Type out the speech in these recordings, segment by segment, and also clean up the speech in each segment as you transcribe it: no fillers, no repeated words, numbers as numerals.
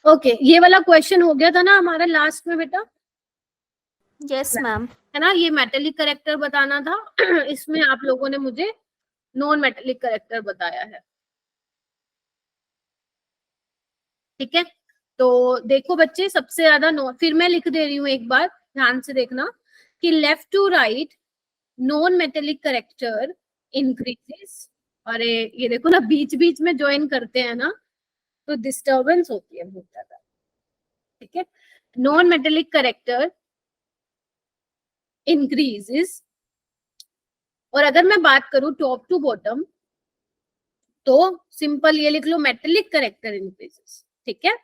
Okay, ये वाला question हो गया था ना हमारा लास्ट में बेटा? Yes ma'am. है ना, ये मेटेलिक करेक्टर बताना था। इसमें आप लोगों ने मुझे नॉन मेटेलिक करेक्टर बताया है, ठीक है। तो देखो बच्चे, सबसे ज्यादा फिर मैं लिख दे रही हूँ, एक बार ध्यान से देखना कि left to right non metallic character increases. अरे ये देखो ना, बीच बीच में ज्वाइन करते हैं ना तो डिस्टरबेंस होती है बहुत ज्यादा, ठीक है। नॉन मेटेलिक करेक्टर इंक्रीजेस, और अगर मैं बात करूं टॉप टू बॉटम तो सिंपल ये लिख लो, मेटेलिक करेक्टर इंक्रीजेस, ठीक है।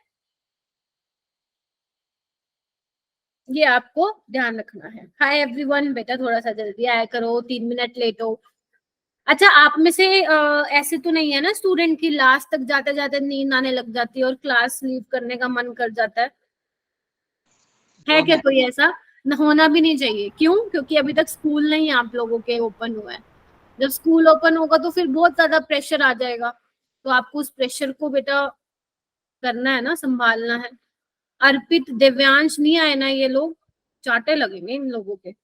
ये आपको ध्यान रखना है। हाय एवरीवन, बेटा थोड़ा सा जल्दी आया करो, 3 मिनट लेट हो। अच्छा, आप में से ऐसे तो नहीं है ना स्टूडेंट की लास्ट तक जाते जाते नींद आने लग जाती है और क्लास लीव करने का मन कर जाता है क्या कोई ऐसा? होना भी नहीं चाहिए। क्यों? क्योंकि अभी तक स्कूल नहीं आप लोगों के ओपन हुआ है। जब स्कूल ओपन होगा तो फिर बहुत ज्यादा प्रेशर आ जाएगा, तो आपको उस प्रेशर को बेटा करना है ना, संभालना है। अर्पित, दिव्यांश नहीं आए ना ये लोग, चाटे लगेंगे इन लोगों के।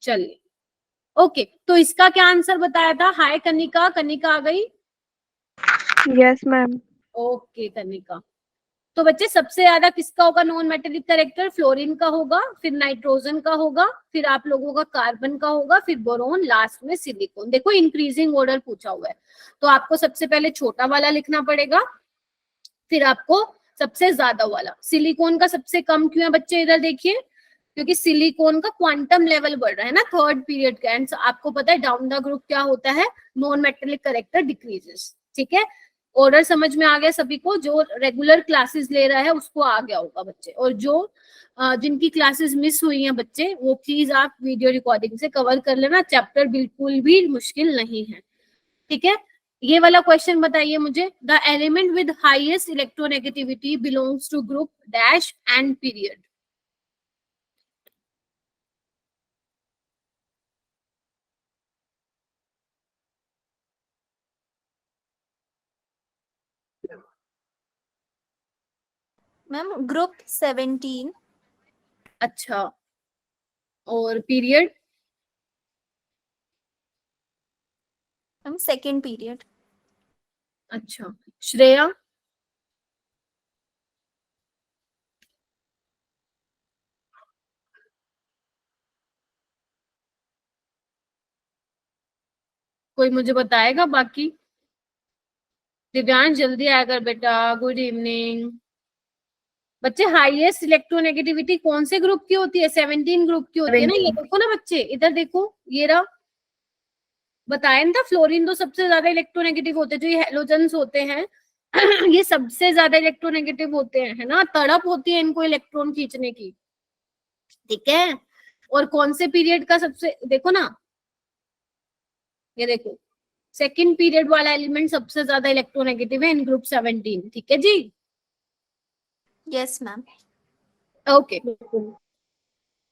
चलिए, ओके, तो इसका क्या आंसर बताया था? हाय कनिका, कनिका आ गई? Yes ma'am. ओके कनिका, तो बच्चे सबसे ज्यादा किसका होगा नॉन मेटेलिक करेक्टर? फ्लोरीन का होगा, फिर नाइट्रोजन का होगा, फिर आप लोगों का कार्बन का होगा, फिर बोरोन, लास्ट में सिलिकॉन। देखो इंक्रीजिंग ऑर्डर पूछा हुआ है, तो आपको सबसे पहले छोटा वाला लिखना पड़ेगा, फिर आपको सबसे ज्यादा वाला। सिलिकॉन का सबसे कम क्यों है बच्चे? इधर देखिए, क्योंकि सिलिकॉन का क्वांटम लेवल बढ़ रहा है ना थर्ड पीरियड का। एंड आपको पता है डाउन द ग्रुप क्या होता है? नॉन मेटेलिक करेक्टर डिक्रीजेस, ठीक है। ऑर्डर समझ में आ गया सभी को? जो रेगुलर क्लासेस ले रहा है उसको आ गया होगा बच्चे, और जो जिनकी क्लासेस मिस हुई हैं बच्चे, वो प्लीज आप वीडियो रिकॉर्डिंग से कवर कर लेना। चैप्टर बिल्कुल भी मुश्किल नहीं है, ठीक है। ये वाला क्वेश्चन बताइए मुझे, the element with highest electronegativity belongs to group dash and period. Ma'am group 17। अच्छा, और पीरियड? Ma'am second period. अच्छा, श्रेया? कोई मुझे बताएगा बाकी? दिव्यांश जल्दी आया कर बेटा। गुड इवनिंग बच्चे। हाईएस्ट इलेक्ट्रोनेगेटिविटी कौन से ग्रुप की होती है? 17 ग्रुप की होती है ना। ये देखो ना बच्चे, इधर देखो, ये रहा, बताया ना था। फ्लोरीन तो सबसे ज्यादा इलेक्ट्रोनेगेटिव होते हैं, जो ये हेलोजेंस होते हैं ये सबसे ज्यादा इलेक्ट्रोनेगेटिव होते हैं, है ना। तड़प होती है इनको इलेक्ट्रॉन खींचने की, ठीक है। और कौन से पीरियड का सबसे, देखो ना, ये देखो, सेकंड पीरियड वाला एलिमेंट सबसे ज्यादा इलेक्ट्रोनेगेटिव है इन ग्रुप 17, ठीक है जी। Yes ma'am. ओके,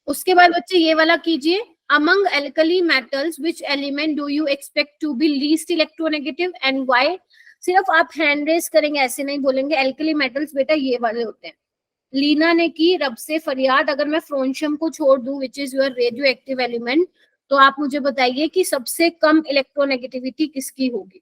उसके बाद बच्चे ये वाला कीजिए, among alkali metals which element do you expect to be least electronegative and why? सिर्फ आप हैंड रेस करेंगे, ऐसे नहीं बोलेंगे। एल्कली मेटल्स बेटा ये वाले होते हैं। लीना ने की रब से फरियाद, अगर मैं फ्रोंशियम को छोड़ दूं विच is your radio active element, तो आप मुझे बताइए कि सबसे कम इलेक्ट्रोनेगेटिविटी किसकी होगी?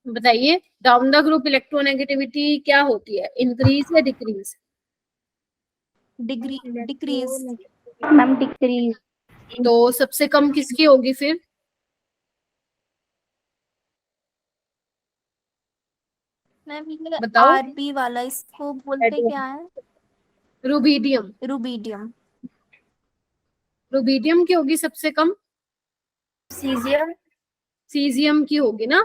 बताइए, डाउन द ग्रुप इलेक्ट्रोनेगेटिविटी क्या होती है? इंक्रीज या डिक्रीज? डिक्रीज। Ma'am decrease. तो सबसे कम किसकी होगी फिर? मैम ये बताओ। आरबी वाला, इसको बोलते क्या है? रुबीडियम। रुबीडियम। रुबीडियम की होगी सबसे कम। सीजियम। सीजियम की होगी ना।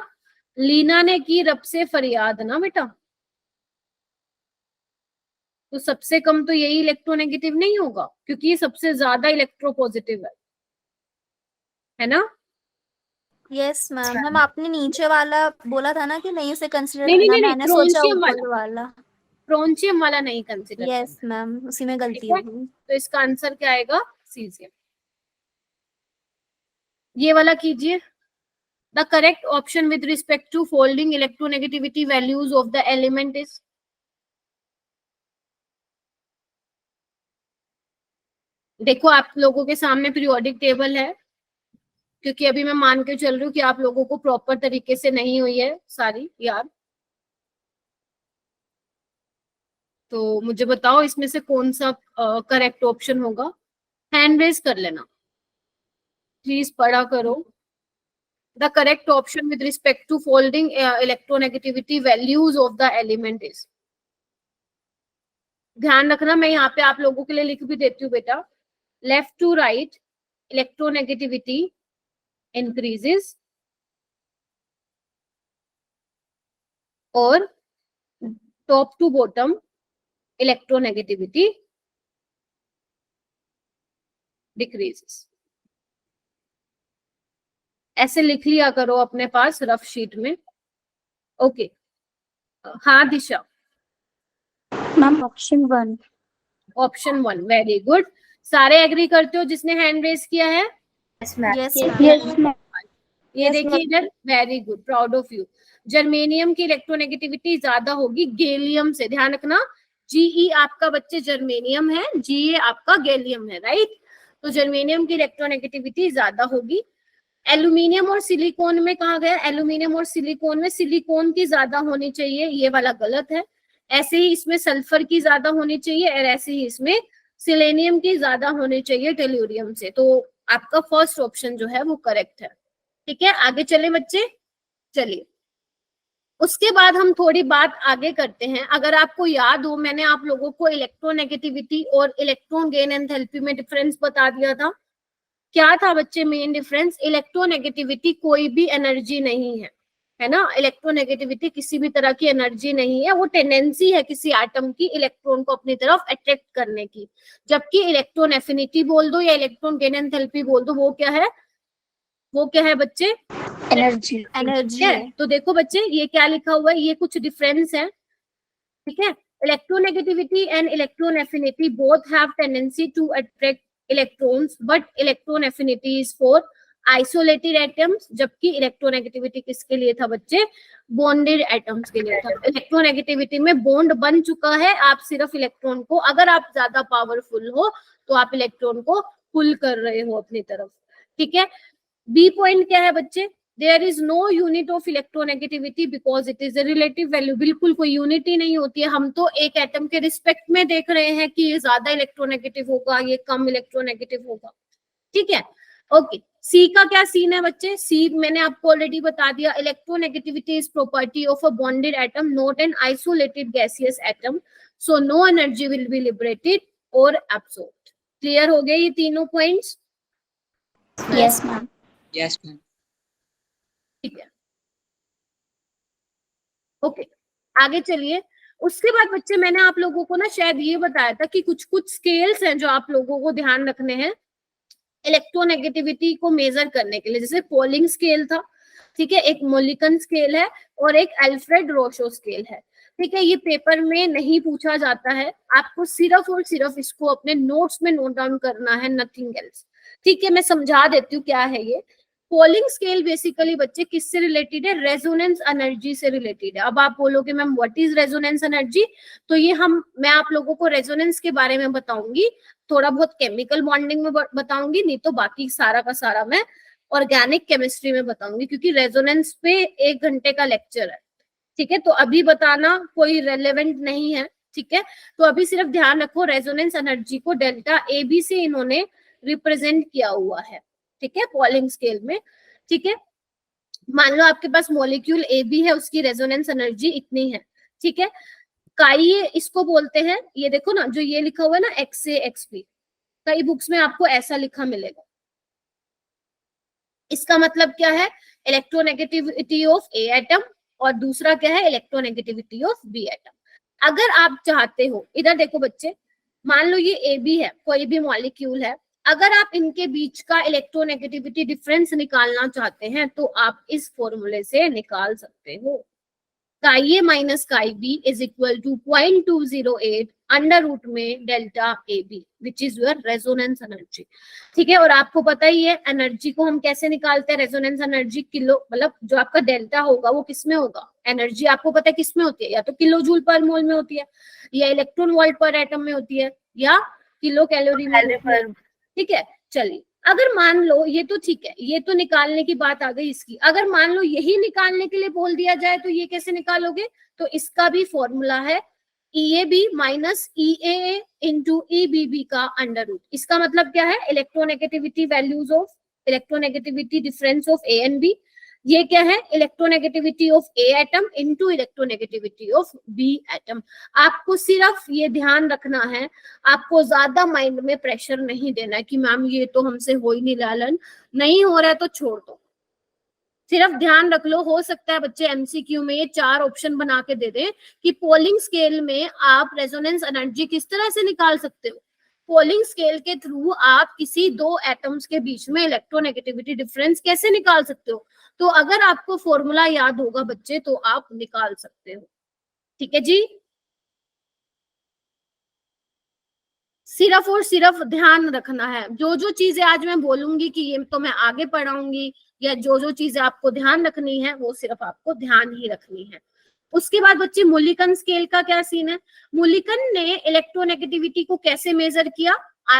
लीना ने की रब से फरियाद ना बेटा, तो सबसे कम तो यही इलेक्ट्रोनेगेटिव नहीं होगा, क्योंकि ये सबसे ज्यादा इलेक्ट्रोपॉजिटिव है ना। Yes ma'am. मैम आपने नीचे वाला बोला था ना कि नहीं उसे कंसिडर नहीं नहीं करना, नहीं, मैंने सोचा फ्रोंशियम ऊपर वाला, वाला। फ्रोंशियम वाला नहीं कंसिडर यस करना। मैम, उसी में गलती ठीक है, होगी। तो इसका आंसर क्या आएगा? सीजिए, ये वाला कीजिए। The correct option with respect to folding electronegativity values of the element is, देखो आप लोगों के सामने पीरियोडिक टेबल है, क्योंकि अभी मैं मान के चल रही हूँ कि आप लोगों को प्रॉपर तरीके से नहीं हुई है सारी याद। तो मुझे बताओ इसमें से कौन सा करेक्ट ऑप्शन होगा। हैंड रेज कर लेना प्लीज, पढ़ा करो। The correct option with respect to folding electronegativity values of the element is, ध्यान रखना मैं यहाँ पे आप लोगों के लिए लिख भी देती हूँ बेटा। Left to right electronegativity increases और top to bottom electronegativity decreases. ऐसे लिख लिया करो अपने पास रफ शीट में। ओके, हाँ Disha. Ma'am option 1। Option 1, very good. सारे एग्री करते हो जिसने हैंड रेज किया है? Yes yes ma'am. मैम। ये देखिए इधर, very good, proud of you. Germanium की इलेक्ट्रोनेगेटिविटी ज्यादा होगी गैलियम से, ध्यान रखना। जीई आपका बच्चे जर्मेनियम है, जीए आपका गैलियम है, राइट। तो जर्मेनियम की इलेक्ट्रोनेगेटिविटी ज्यादा होगी। एल्यूमिनियम और सिलिकॉन में कहा गया, एल्यूमिनियम और सिलिकॉन में सिलिकॉन की ज्यादा होनी चाहिए, ये वाला गलत है। ऐसे ही इसमें सल्फर की ज्यादा होनी चाहिए और ऐसे ही इसमें सिलेनियम की ज्यादा होनी चाहिए टेल्यूरियम से। तो आपका फर्स्ट ऑप्शन जो है वो करेक्ट है। ठीक है, आगे चले बच्चे, चलिए। उसके बाद हम थोड़ी बात आगे करते हैं। अगर आपको याद हो, मैंने आप लोगों को इलेक्ट्रोनेगेटिविटी और इलेक्ट्रॉन गेन एंथैल्पी में डिफरेंस बता दिया था। क्या था बच्चे मेन डिफरेंस? इलेक्ट्रोनेगेटिविटी कोई भी एनर्जी नहीं है ना। इलेक्ट्रोनेगेटिविटी किसी भी तरह की एनर्जी नहीं है, वो टेंडेंसी है किसी एटम की इलेक्ट्रॉन को अपनी तरफ अट्रैक्ट करने की। जबकि इलेक्ट्रॉन एफिनिटी बोल दो या इलेक्ट्रॉन गेन एंथैल्पी बोल दो, वो क्या है? वो क्या है बच्चे? एनर्जी। एनर्जी है। है। तो देखो बच्चे ये क्या लिखा हुआ है, ये कुछ डिफरेंस है। ठीक है, electronegativity and electron affinity both have tendency to attract electrons, but electron affinity is for isolated atoms. जबकि इलेक्ट्रोनेगेटिविटी किसके लिए था बच्चे? बॉन्डेड एटम्स के लिए था। इलेक्ट्रोनेगेटिविटी में बॉन्ड बन चुका है, आप सिर्फ इलेक्ट्रॉन को, अगर आप ज्यादा पावरफुल हो तो आप इलेक्ट्रॉन को पुल कर रहे हो अपनी तरफ। ठीक है, बी पॉइंट क्या है बच्चे? There is no unit of electronegativity because it is a relative value. बिल्कुल कोई यूनिटी नहीं होती है, हम तो एक एटम के रिस्पेक्ट में देख रहे हैं कि ये ज्यादा इलेक्ट्रोनेगेटिव होगा, ये कम इलेक्ट्रोनेगेटिव होगा। ठीक है, ओके। सी का क्या सीन है बच्चे? सी मैंने आपको ऑलरेडी बता दिया, electronegativity is property of a bonded atom not an isolated gaseous atom, so no energy will be liberated और एब्सॉर्ब्ड। क्लियर हो गए ये तीनों points? Yes ma'am. Yes, ma'am. ठीक है, ओके, आगे चलिए। उसके बाद बच्चे मैंने आप लोगों को ना शायद ये बताया था कि कुछ कुछ स्केल्स हैं जो आप लोगों को ध्यान रखने हैं इलेक्ट्रोनेगेटिविटी को मेजर करने के लिए। जैसे पोलिंग स्केल था, ठीक है, एक मोलिकन स्केल है और एक अल्फ्रेड रोशो स्केल है। ठीक है, ये पेपर में नहीं पूछा जाता है, आपको सिर्फ और सिर्फ इसको अपने नोट्स में नोट डाउन करना है, नथिंग एल्स। ठीक है, मैं समझा देती हूँ क्या है ये। पोलिंग स्केल बेसिकली बच्चे किससे रिलेटेड है? रेजोनेंस एनर्जी से रिलेटेड है। अब आप बोलोगे ma'am what is resonance energy? तो ये मैं आप लोगों को रेजोनेंस के बारे में बताऊंगी, थोड़ा बहुत केमिकल बॉन्डिंग में बताऊंगी, नहीं तो बाकी सारा का सारा मैं ऑर्गेनिक केमिस्ट्री में बताऊंगी, क्योंकि रेजोनेंस पे 1 घंटे का लेक्चर है। ठीक है, तो अभी बताना कोई रेलेवेंट नहीं है। ठीक है, तो अभी सिर्फ ध्यान रखो रेजोनेंस एनर्जी को डेल्टा ए बी से इन्होंने रिप्रेजेंट किया हुआ है। ठीक है, पॉलिंग स्केल में। ठीक है, मान लो आपके पास मॉलिक्यूल ए बी है, उसकी रेजोनेंस एनर्जी इतनी है। ठीक है, काई इसको बोलते हैं, ये देखो ना जो ये लिखा हुआ है ना एक्स ए एक्स बी, कई बुक्स में आपको ऐसा लिखा मिलेगा। इसका मतलब क्या है? इलेक्ट्रोनेगेटिविटी ऑफ ए एटम, और दूसरा क्या है? Electronegativity of B atom. अगर आप चाहते हो, इधर देखो बच्चे, मान लो ये ए बी है, कोई भी मॉलिक्यूल है, अगर आप इनके बीच का इलेक्ट्रोनेगेटिविटी डिफरेंस निकालना चाहते हैं तो आप इस फॉर्मूले से निकाल सकते हो। chi a minus chi b is equal to 0.208 under root में delta A B which is your resonance energy. ठीक है, और आपको पता ही है एनर्जी को हम कैसे निकालते हैं, रेजोनेंस एनर्जी किलो, मतलब जो आपका डेल्टा होगा वो किसमें होगा, एनर्जी आपको पता है किसमें होती है, या तो किलो जूल पर मोल में होती है, या इलेक्ट्रॉन वोल्ट पर एटम में होती है, या किलो कैलोरी में होती है। ठीक है, चलिए अगर मान लो ये तो ठीक है, ये तो निकालने की बात आ गई इसकी, अगर मान लो यही निकालने के लिए बोल दिया जाए तो ये कैसे निकालोगे, तो इसका भी फॉर्मूला है EAB minus EAA into EBB का अंडर रूट। इसका मतलब क्या है, electronegativity values of, electronegativity difference of A and B। ये क्या है, electronegativity of A atom into electronegativity of B atom. आपको सिर्फ ये ध्यान रखना है, आपको ज्यादा माइंड में प्रेशर नहीं देना है कि मैम ये तो हमसे हो ही नहीं रहा, नहीं हो रहा है तो छोड़ दो, सिर्फ ध्यान रख लो। हो सकता है बच्चे एमसीक्यू में ये 4 ऑप्शन बना के दे दें कि पोलिंग स्केल में आप रेजोनेंस एनर्जी किस तरह से निकाल सकते हो। पोलिंग स्केल के थ्रू आप किसी 2 एटम्स के बीच में इलेक्ट्रोनेगेटिविटी डिफरेंस कैसे निकाल सकते हो, तो अगर आपको फॉर्मूला याद होगा बच्चे तो आप निकाल सकते हो। ठीक है जी, सिर्फ और सिर्फ ध्यान रखना है, जो जो चीजें आज मैं बोलूंगी कि ये तो मैं आगे पढ़ाऊंगी, या जो जो चीजें आपको ध्यान रखनी है वो सिर्फ आपको ध्यान ही रखनी है। उसके बाद बच्चे मुलिकन स्केल का क्या सीन है, मुलिकन ने इलेक्ट्रोनेगेटिविटी को कैसे मेजर किया।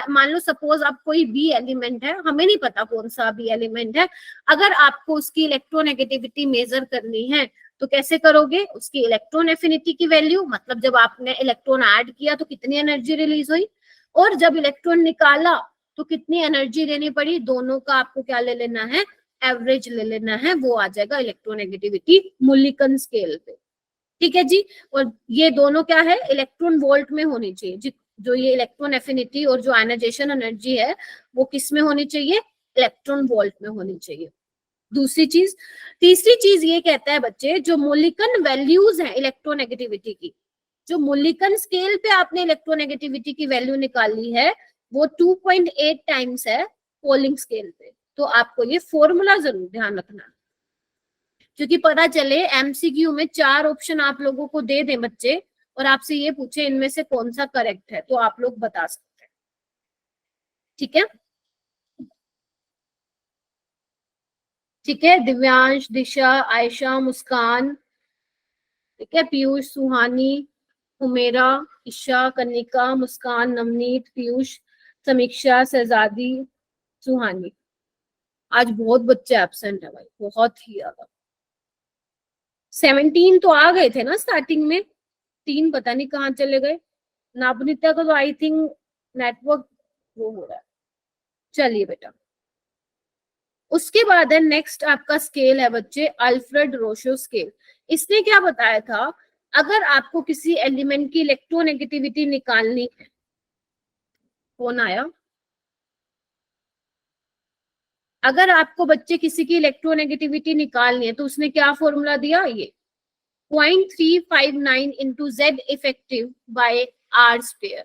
मान लो सपोज आप कोई बी एलिमेंट है, हमें नहीं पता कौन सा बी एलिमेंट है, अगर आपको उसकी इलेक्ट्रोनेगेटिविटी मेजर करनी है तो कैसे करोगे, उसकी इलेक्ट्रॉन एफिनिटी की वैल्यू, मतलब जब आपने इलेक्ट्रॉन ऐड किया तो कितनी एनर्जी रिलीज हुई, और जब इलेक्ट्रॉन निकाला तो कितनी एनर्जी लेनी पड़ी, दोनों का आपको क्या ले लेना है, एवरेज ले लेना है, वो आ जाएगा इलेक्ट्रोनेगेटिविटी मुलिकन स्केल पे। ठीक है जी, और ये दोनों क्या है, इलेक्ट्रॉन वोल्ट में होनी चाहिए, जो ये इलेक्ट्रॉन एफिनिटी और जो आयनाइजेशन एनर्जी है वो किस में होनी चाहिए, इलेक्ट्रॉन वोल्ट में होनी चाहिए। दूसरी चीज, तीसरी चीज ये कहता है बच्चे, जो मुलिकन वैल्यूज हैं इलेक्ट्रोनेगेटिविटी की, जो मुलिकन स्केल पे आपने इलेक्ट्रोनेगेटिविटी की वैल्यू निकाली है वो 2.8 टाइम्स है पोलिंग स्केल पे। तो आपको ये फॉर्मूला जरूर ध्यान रखना, क्योंकि पता चले एमसीक्यू में 4 ऑप्शन आप लोगों को दे दें बच्चे और आपसे ये पूछे इनमें से कौन सा करेक्ट है, तो आप लोग बता सकते हैं। ठीक है, ठीक है, दिव्यांश, दिशा, आयशा, मुस्कान, ठीक है, पीयूष, सुहानी, हुमेरा, ईशा, कनिका, मुस्कान, नवनीत, पीयूष, समीक्षा, शहजादी, सुहानी। आज बहुत बच्चे एब्सेंट है भाई, बहुत ही ज्यादा। 17 तो आ गए थे ना स्टार्टिंग में, 3 पता नहीं कहाँ चले गए। नापनित्या का तो आई थिंक नेटवर्क वो हो रहा है। चलिए बेटा, उसके बाद है नेक्स्ट आपका स्केल है बच्चे अल्फ्रेड रोशो स्केल। इसने क्या बताया था, अगर आपको किसी एलिमेंट की इलेक्ट्रोनेगेटिविटी निकालनी है, कौन आया, अगर आपको बच्चे किसी की इलेक्ट्रोनेगेटिविटी निकालनी है तो उसने क्या फॉर्मूला दिया, ये 0.359 into Z effective by R square.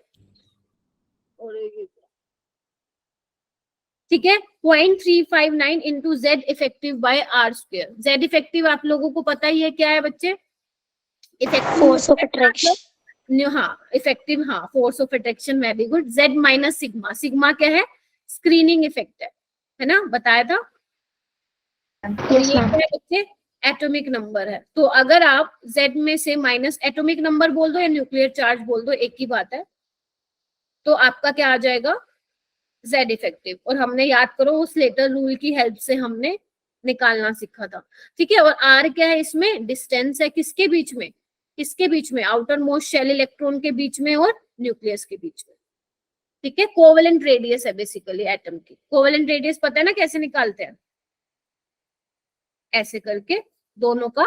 ठीक है, 0.359 into Z effective by R square. Z effective आप लोगों को पता ही है क्या है बच्चे, फोर्स ऑफ अट्रैक्शन। हाँ इफेक्टिव, हाँ force of attraction, very good. Z minus sigma, sigma क्या है, स्क्रीनिंग इफेक्ट है ना, बताया था। Yes, ये ma'am. क्या है बच्चे, एटॉमिक नंबर है। तो अगर आप जेड में से माइनस एटॉमिक नंबर बोल दो या न्यूक्लियर चार्ज बोल दो, एक ही बात है, तो आपका क्या आ जाएगा, जेड इफेक्टिव। और हमने याद करो उस लेटर रूल की हेल्प से हमने निकालना सीखा था। ठीक है, और आर क्या है, इसमें डिस्टेंस है किसके बीच में, किसके बीच में, आउटर मोस्ट शेल इलेक्ट्रॉन के बीच में और न्यूक्लियस के बीच में। ठीक है, कोवेलेंट रेडियस है बेसिकली एटम की। कोवेलेंट रेडियस पता है ना कैसे निकालते हैं, ऐसे करके दोनों का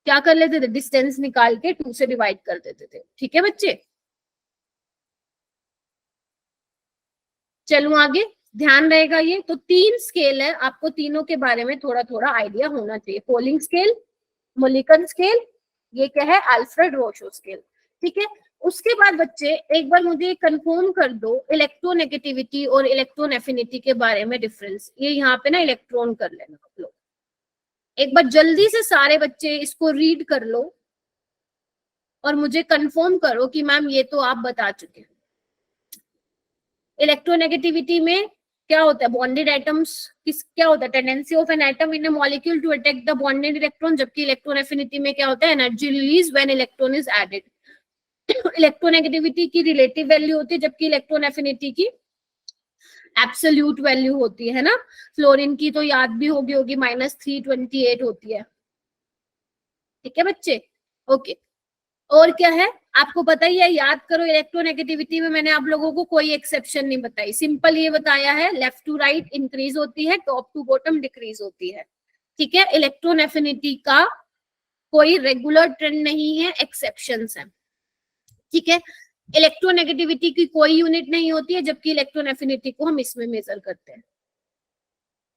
क्या कर लेते थे, डिस्टेंस निकाल के 2 से डिवाइड कर देते थे। ठीक है बच्चे, चलूं आगे, ध्यान रहेगा ये। तो 3 स्केल है, आपको तीनों के बारे में थोड़ा थोड़ा आइडिया होना चाहिए, पोलिंग स्केल, मुलिकन स्केल, ये क्या है, अल्फ्रेड रोशो स्केल। ठीक है, उसके बाद बच्चे एक बार मुझे कंफर्म कर दो इलेक्ट्रोनेगेटिविटी और इलेक्ट्रॉन एफिनिटी के बारे में डिफरेंस। ये यहाँ पे ना इलेक्ट्रॉन कर लेना आप लोग, एक बार जल्दी से सारे बच्चे इसको रीड कर लो और मुझे कंफर्म करो कि मैम ये तो आप बता चुके हैं। इलेक्ट्रोनेगेटिविटी में क्या होता है, बॉन्डेड एटम्स क्या होता है, tendency of an atom in a molecule to attack the bonded electron, जबकि इलेक्ट्रॉन एफिनिटी में क्या होता है, energy release when electron is added. Electronegativity की रिलेटिव वैल्यू होती है, जबकि इलेक्ट्रॉन एफिनिटी की एब्सोल्यूट वैल्यू होती है ना। फ्लोरीन की तो याद भी होगी -328 होती है। ठीक है बच्चे, ओके। और क्या है आपको पता ही है, याद करो इलेक्ट्रोनेगेटिविटी में मैंने आप लोगों को कोई एक्सेप्शन नहीं बताई, सिंपल ये बताया है लेफ्ट टू राइट इंक्रीज होती है, टॉप टू बॉटम डिक्रीज होती है। ठीक है, इलेक्ट्रॉन एफिनिटी का कोई रेगुलर ट्रेंड नहीं है, एक्सेप्शंस हैं। ठीक है, इलेक्ट्रोनेगेटिविटी की कोई यूनिट नहीं होती है, जबकि इलेक्ट्रॉन एफिनिटी को हम इसमें मेजर करते हैं।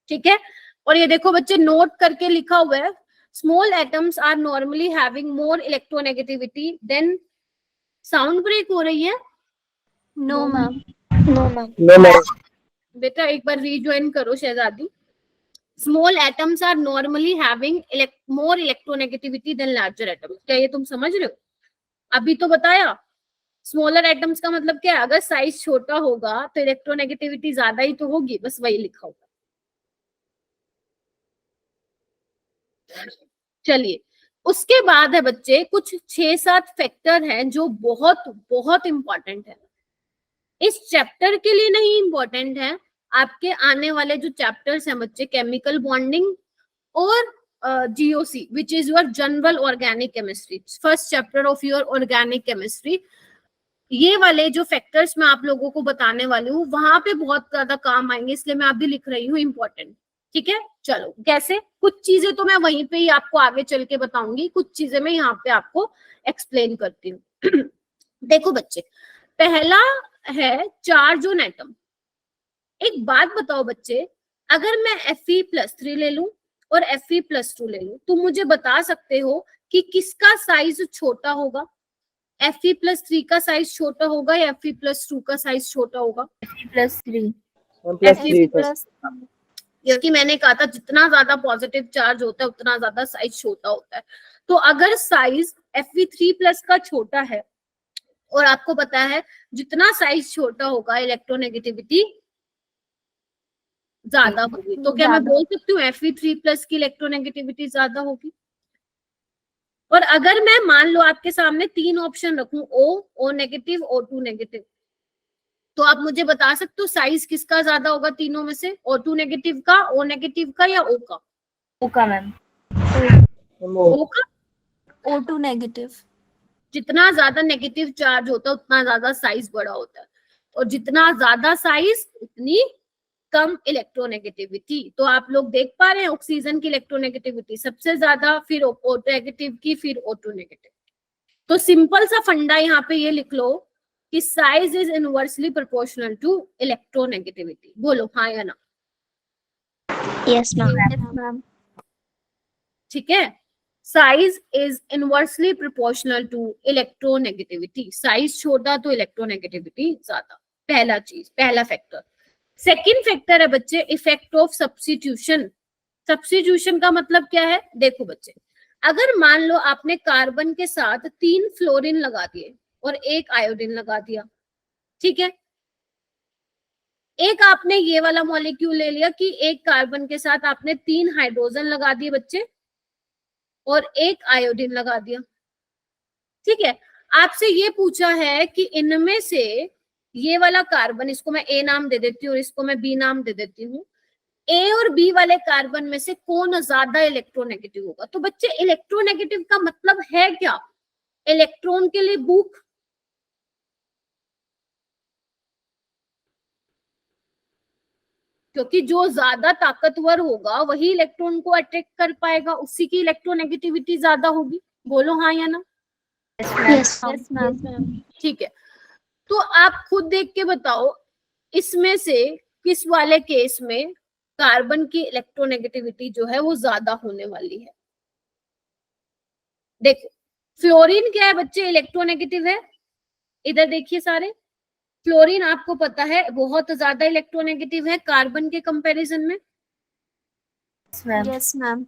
ठीक है, और ये देखो बच्चे नोट करके लिखा हुआ है, small atoms are normally having more electronegativity than. Sound break हो रही है? No ma'am. No ma'am. बेटा एक बार रीज्वाइन करो शहजादी। Small atoms are normally having more electronegativity than larger atoms. क्या ये तुम समझ रहे हो? अभी तो बताया स्मॉलर एटम्स का मतलब क्या है, अगर साइज छोटा होगा तो इलेक्ट्रोनेगेटिविटी ज्यादा ही तो होगी, बस वही लिखा होगा। चलिए, उसके बाद है बच्चे कुछ 6-7 फैक्टर हैं जो बहुत बहुत इंपॉर्टेंट है। इस चैप्टर के लिए नहीं इंपॉर्टेंट है, आपके आने वाले जो चैप्टर्स हैं बच्चे, केमिकल बॉन्डिंग और GOC which is your general organic chemistry, first chapter of your organic chemistry, ये वाले जो फैक्टर्स मैं आप लोगों को बताने वाली हूँ वहां पे बहुत ज्यादा काम आएंगे, इसलिए मैं अभी लिख रही हूँ इंपॉर्टेंट। ठीक है, चलो कैसे, कुछ चीजें तो मैं वहीं पे ही आपको आगे चल के बताऊंगी, कुछ चीजें मैं यहाँ पे आपको एक्सप्लेन करती हूँ। देखो बच्चे, पहला है चार्ज ऑन एटम। एक बात बताओ बच्चे, अगर मैं Fe+3 ले लूं और Fe+2 ले लूं, तो मुझे बता सकते हो कि किसका साइज छोटा होगा? Fe+3 का साइज छोटा होगा या Fe+2 का साइज छोटा होगा? +3। क्योंकि मैंने कहा था जितना ज्यादा पॉजिटिव चार्ज होता है उतना ज्यादा साइज छोटा होता है। तो अगर साइज Fe3+ का छोटा है और आपको पता है जितना साइज छोटा होगा इलेक्ट्रोनेगेटिविटी ज्यादा होगी, तो क्या मैं बोल सकती हूँ Fe3+ की इलेक्ट्रोनेगेटिविटी ज्यादा होगी? और अगर मैं मान लो आपके सामने 3 ऑप्शन रखूं, O नेगेटिव, O2 नेगेटिव, तो आप मुझे बता सकते हो साइज किसका ज्यादा होगा तीनों में से, O2 नेगेटिव का, O नेगेटिव का या O का? O का मैम। O का। O2 negative. जितना ज्यादा नेगेटिव चार्ज होता है उतना ज्यादा साइज बड़ा होता है, और जितना ज्यादा साइज उतनी कम इलेक्ट्रोनेगेटिविटी। तो आप लोग देख पा रहे हैं ऑक्सीजन की इलेक्ट्रोनेगेटिविटी सबसे ज्यादा, फिर O नेगेटिव की, फिर O2 नेगेटिव। तो सिंपल सा फंडा यहाँ पे ये लिख लो कि size is inversely proportional to electronegativity. बोलो हाँ या ना? Yes ma'am. ठीक है, size is inversely proportional to electronegativity. Size छोटा तो इलेक्ट्रोनेगेटिविटी ज्यादा, पहला चीज, पहला फैक्टर। सेकंड फैक्टर है बच्चे इफेक्ट ऑफ सब्स्टिट्यूशन। सब्स्टिट्यूशन का मतलब क्या है? देखो बच्चे, अगर मान लो आपने कार्बन के साथ 3 फ्लोरीन लगा दिए और 1 आयोडीन लगा दिया, ठीक है, एक आपने ये वाला मॉलिक्यूल ले लिया कि एक कार्बन के साथ आपने 3 हाइड्रोजन लगा दिए बच्चे और 1 आयोडीन लगा दिया, ठीक है। आपसे ये पूछा है कि इनमें से ये वाला कार्बन, इसको मैं A नाम दे देती हूँ और इसको मैं B नाम दे देती हूँ, A और B वाले कार्बन में से कौन ज्यादा इलेक्ट्रोनेगेटिव होगा? तो बच्चे इलेक्ट्रोनेगेटिव का मतलब है क्या? इलेक्ट्रॉन के लिए बुक, क्योंकि जो ज्यादा ताकतवर होगा वही इलेक्ट्रॉन को अट्रैक्ट कर पाएगा, उसी की इलेक्ट्रोनेगेटिविटी ज्यादा होगी। बोलो हाँ या ना? Yes ma'am. ठीक है, तो आप खुद देख के बताओ इसमें से किस वाले केस में कार्बन की इलेक्ट्रोनेगेटिविटी जो है वो ज्यादा होने वाली है। देखो फ्लोरीन क्या है बच्चे? इलेक्ट्रोनेगेटिव है, इधर देखिए सारे, फ्लोरीन आपको पता है बहुत ज्यादा इलेक्ट्रोनेगेटिव है कार्बन के कंपैरिजन में। Yes ma'am.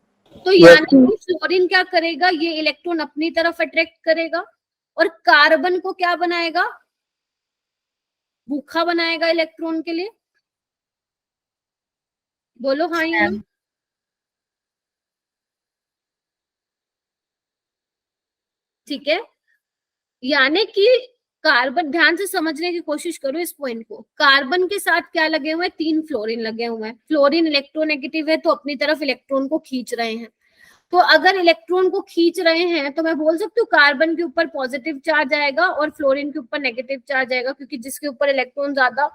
तो यानी कि फ्लोरीन क्या करेगा, ये इलेक्ट्रॉन अपनी तरफ अट्रैक्ट करेगा और कार्बन को क्या बनाएगा, भूखा बनाएगा इलेक्ट्रॉन के लिए। बोलो हाँ या ना। ठीक है, यानी कि कार्बन, ध्यान से समझने की कोशिश करो इस पॉइंट को, कार्बन के साथ क्या लगे हुए हैं, 3 फ्लोरीन लगे हुए हैं। फ्लोरीन इलेक्ट्रोनेगेटिव है तो अपनी तरफ इलेक्ट्रॉन को खींच रहे हैं। तो अगर इलेक्ट्रॉन को खींच रहे हैं तो मैं बोल सकती हूँ कार्बन के ऊपर पॉजिटिव चार्ज आएगा और फ्लोरीन के ऊपर नेगेटिव चार्ज आएगा, क्योंकि जिसके ऊपर इलेक्ट्रॉन ज्यादा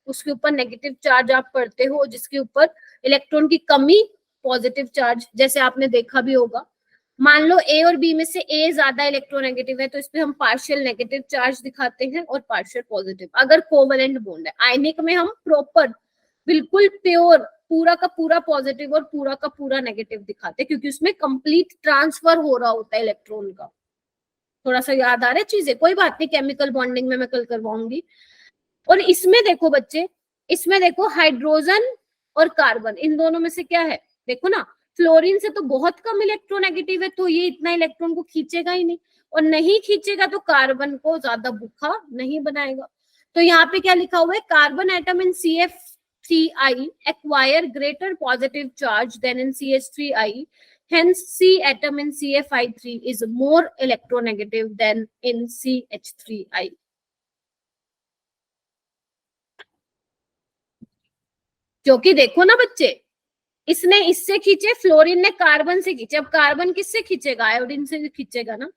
उसके ऊपर नेगेटिव चार्ज आप पढ़ते हो, जिसके ऊपर इलेक्ट्रॉन की कमी पॉजिटिव चार्ज, जैसे आपने देखा भी होगा। मान लो ए और बी में से ए ज्यादा इलेक्ट्रोनेगेटिव है तो इस पे हम पार्शियल नेगेटिव चार्ज दिखाते हैं और पार्शियल पॉजिटिव। अगर कोवेलेंट बॉन्ड है, आयनिक में हम प्रॉपर बिल्कुल प्योर पूरा का पूरा पॉजिटिव और पूरा का पूरा नेगेटिव दिखाते हैं, क्योंकि उसमें कंप्लीट ट्रांसफर हो रहा होता है इलेक्ट्रॉन का। थोड़ा सा याद आ रहा है चीजें, कोई बात नहीं, केमिकल बॉन्डिंग में मैं कल करवाऊंगी। और इसमें देखो बच्चे, इसमें देखो हाइड्रोजन और कार्बन, इन दोनों में से क्या है, देखो ना, फ्लोरीन से तो बहुत कम इलेक्ट्रोनेगेटिव है तो ये इतना इलेक्ट्रॉन को खींचेगा ही नहीं, और नहीं खींचेगा तो कार्बन को ज्यादा भूखा नहीं बनाएगा। तो यहाँ पे क्या लिखा हुआ है, carbon atom in CF3I acquire greater positive charge than in CH3I, hence C atom in CFI3 is more electronegative than in CH3I। क्योंकि देखो ना बच्चे, इसने इससे खींचे, फ्लोरीन ने कार्बन से खींचे, अब कार्बन किससे खींचेगा, आयोडीन से खींचेगा ना,